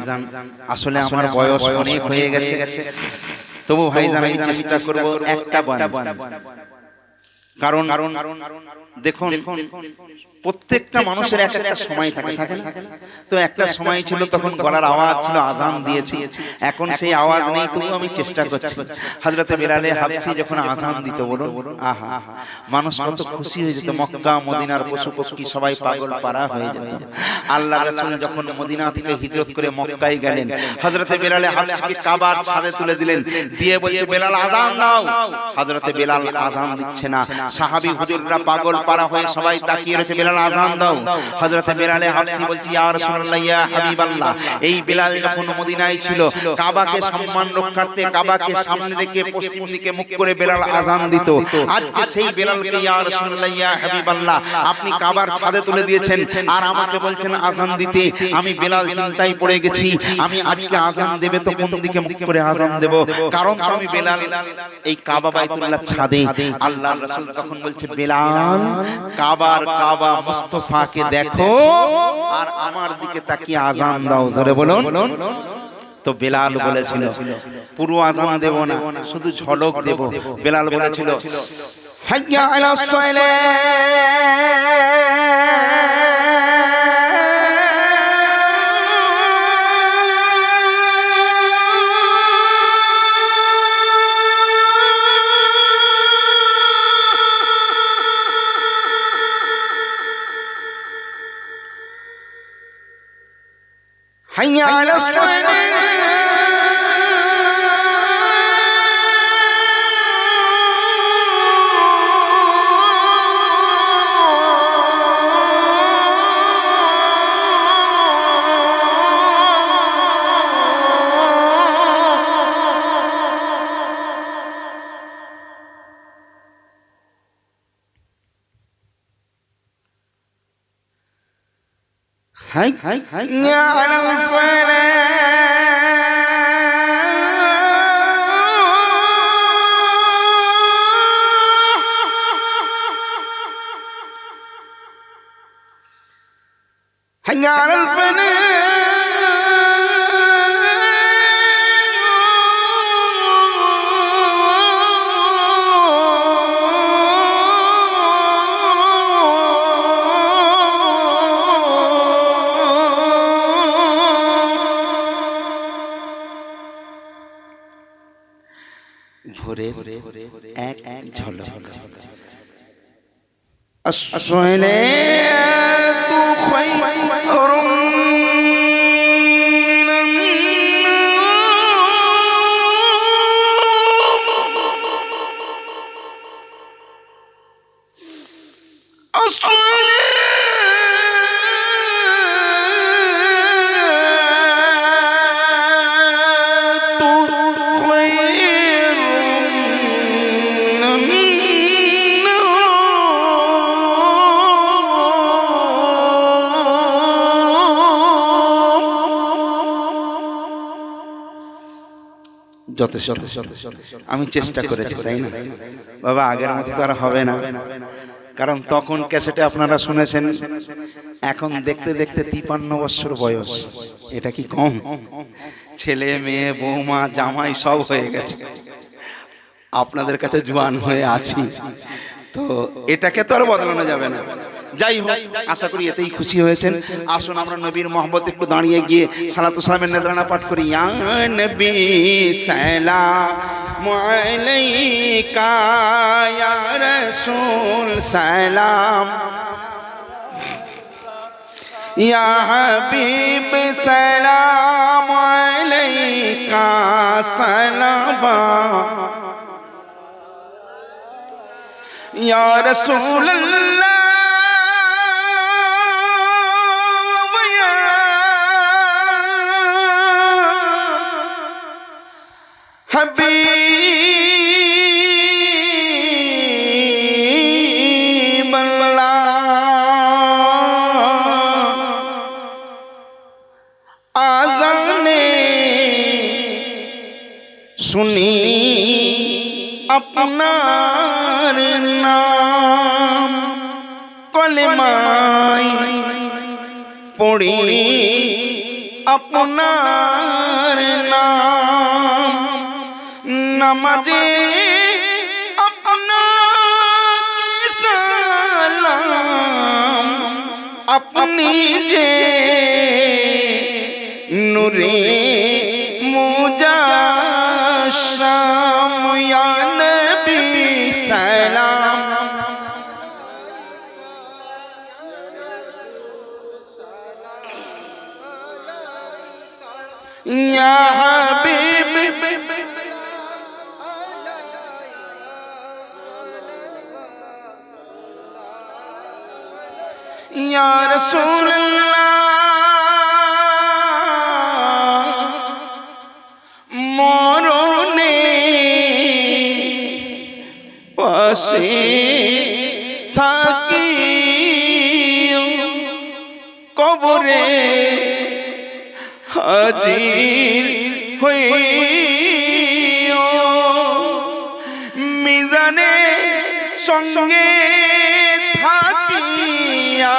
আসলে আমার বয়স অনেক হয়ে গেছে, তবু ভাইজান আমি চেষ্টা করব একটা বান, কারণ দেখুন প্রত্যেকটা মানুষের একটা সময় থাকে না? তো একটা সময় ছিল তখন গলার আওয়াজ ছিল, আজান দিয়েছি, এখন সেই আওয়াজ নেই, তবু আমি চেষ্টা করছি। হযরতে বেলালে হাবশী যখন আজান দিত, বলুন আহা, মানুষ কত খুশি হয়ে যেত, মক্কা মদিনার পশু পক্ষী সবাই পাগল পারা হয়ে যেত। আল্লাহ রাসূল যখন মদিনা থেকে হিজরত করে মক্কায় গেলেন, হযরতে বেলালে হাবশীকে কাবার ছাদে তুলে দিলেন, দিয়ে বলছে বেলাল আজান দাও। হযরতে বেলাল আজান দিচ্ছে না, সাহাবী হুজুররা পাগল পারা হয়ে সবাই তাকিয়ে রয়েছে, বেলাল আজান দাও। হযরতে বেলালে হাবশী বলছে ইয়া রাসূলুল্লাহ ইয়া হাবিবাল্লাহ, এই বেলাল যখন মদিনায় ছিল কাবাকে সম্মান রক্ষার্থে কাবাকে সামনে রেখে পশ্চিম দিকে মুখ করে বেলাল আজান দিত। আজকে সেই বেলালকে ইয়া রাসূলুল্লাহ ইয়া হাবিবাল্লাহ আপনি কাবার ছাদে তুলে দিয়েছেন আর আমাকে বলছেন আজান দিতে। আমি বেলাল চিন্তায় পড়ে গেছি, আমি আজকে আজান দেবে তো কোন দিকে মুখ করে আজান দেব, কারণ আমি বেলাল এই কাবা বাইতুল্লাহ ছাদে। আল্লাহর রাসূল তখন বলছে বেলাল কাবার কাবা মুস্তাফাকে দেখো আর আমার দিকে তাকিয়ে আজান দাও, জোরে বলুন। তো বেলাল বলেছিল পুরো আজান দেব না, শুধু ঝলক দেব। বেলাল বলেছিল হাইয়া আলাস حي على الصلاة هاي يا على الفلاح هيا على الفلاح ভোরের এক এক ঝলক আসসালাতু খায়রুম মিনান নাওম। যথেষ্ট, আমি চেষ্টা করেছি, তাই না বাবা? আগের মতো তো আর হবে না, কারণ তখন ক্যাসেটে আপনারা শুনেছেন, এখন দেখতে দেখতে 53 বছর বয়স। এটা কি কম? ছেলে মেয়ে বৌমা জামাই সব হয়ে গেছে, আপনাদের কাছে জোয়ান হয়ে আছি, তো এটাকে তো আর বদলানো যাবে না। যাই হোক, আশা করি এতেই খুশি হয়েছেন। আসুন আমরা নবীর মহব্বতে একটু দাঁড়িয়ে গিয়ে সালাতু সালামের নজরানা পাঠ করি। ইয়া নবী সালামু আলাইকা ইয়া রাসূল সালাম, ইয়া হাবিব সালামু আলাইকা সালাম, ইয়া রাসূলুল্লাহ হাবিবাল্লাহ কলেমায় পড়ি আপনার নাম, নামাজে আপনাকে সালাম, আপনি যে নূরে মুজাসসাম, ইয়া নবী সালাম। ইয়া হাবিব ইয়া রাসূলুল্লাহ, মরণে পাশে থাকি কবরে হাজির হইও, মিজানে সঙ্গে থাকিয়া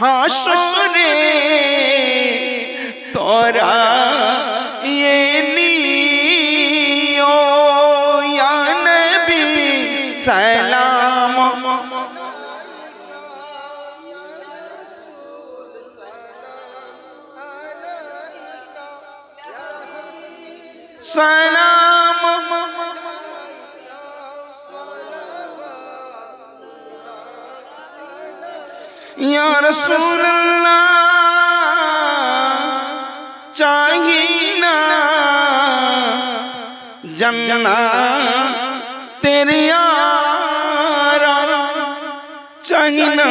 হাসরে তোরা নিও, ইয়া নবী সালাম। সালাম ইয়া রাসূলুল্লাহ, চাহি না জান্নাতের ইয়ারা, চাহি না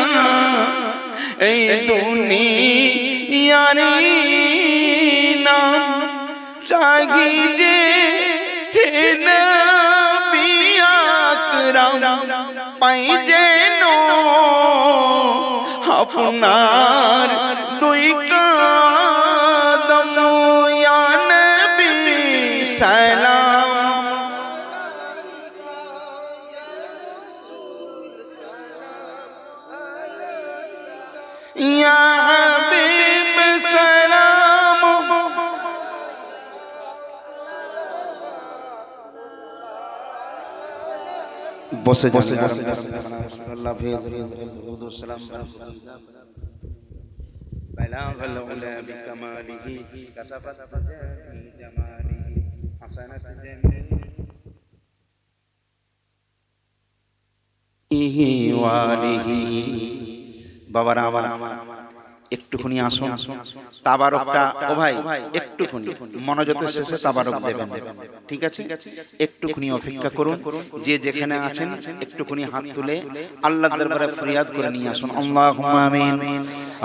এই দুনিয়ার নাম, চাহি যে হে নবী আকরাম, পাই যেন আপনার দুই কদম, ইয়া নবী সালাম। ইয়া হাবিব সালাম। বসে বসে আল্লাহ সালাম بلغ العلا بكماله كسبت جماله حسنت جميله وآله বাবারা আমার একটুখানি আসুন, তাবারকটা ও ভাই একটুখানি মনোযোগের শেষে তাবারক দেবেন, ঠিক আছে? একটুখানি অপেক্ষা করুন, যে যেখানে আছেন একটুখানি হাত তুলে আল্লাহর দরবারে ফরিয়াদ করে নিয়ে আসুন। আল্লাহুম্মা আমিন।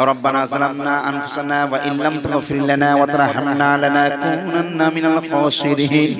রব্বানা যালামনা আনফুসানা ওয়া ইল্লাম তাগফির লানা ওয়া তারহামনা লানাকুনান্না মিনাল খাসিরিন।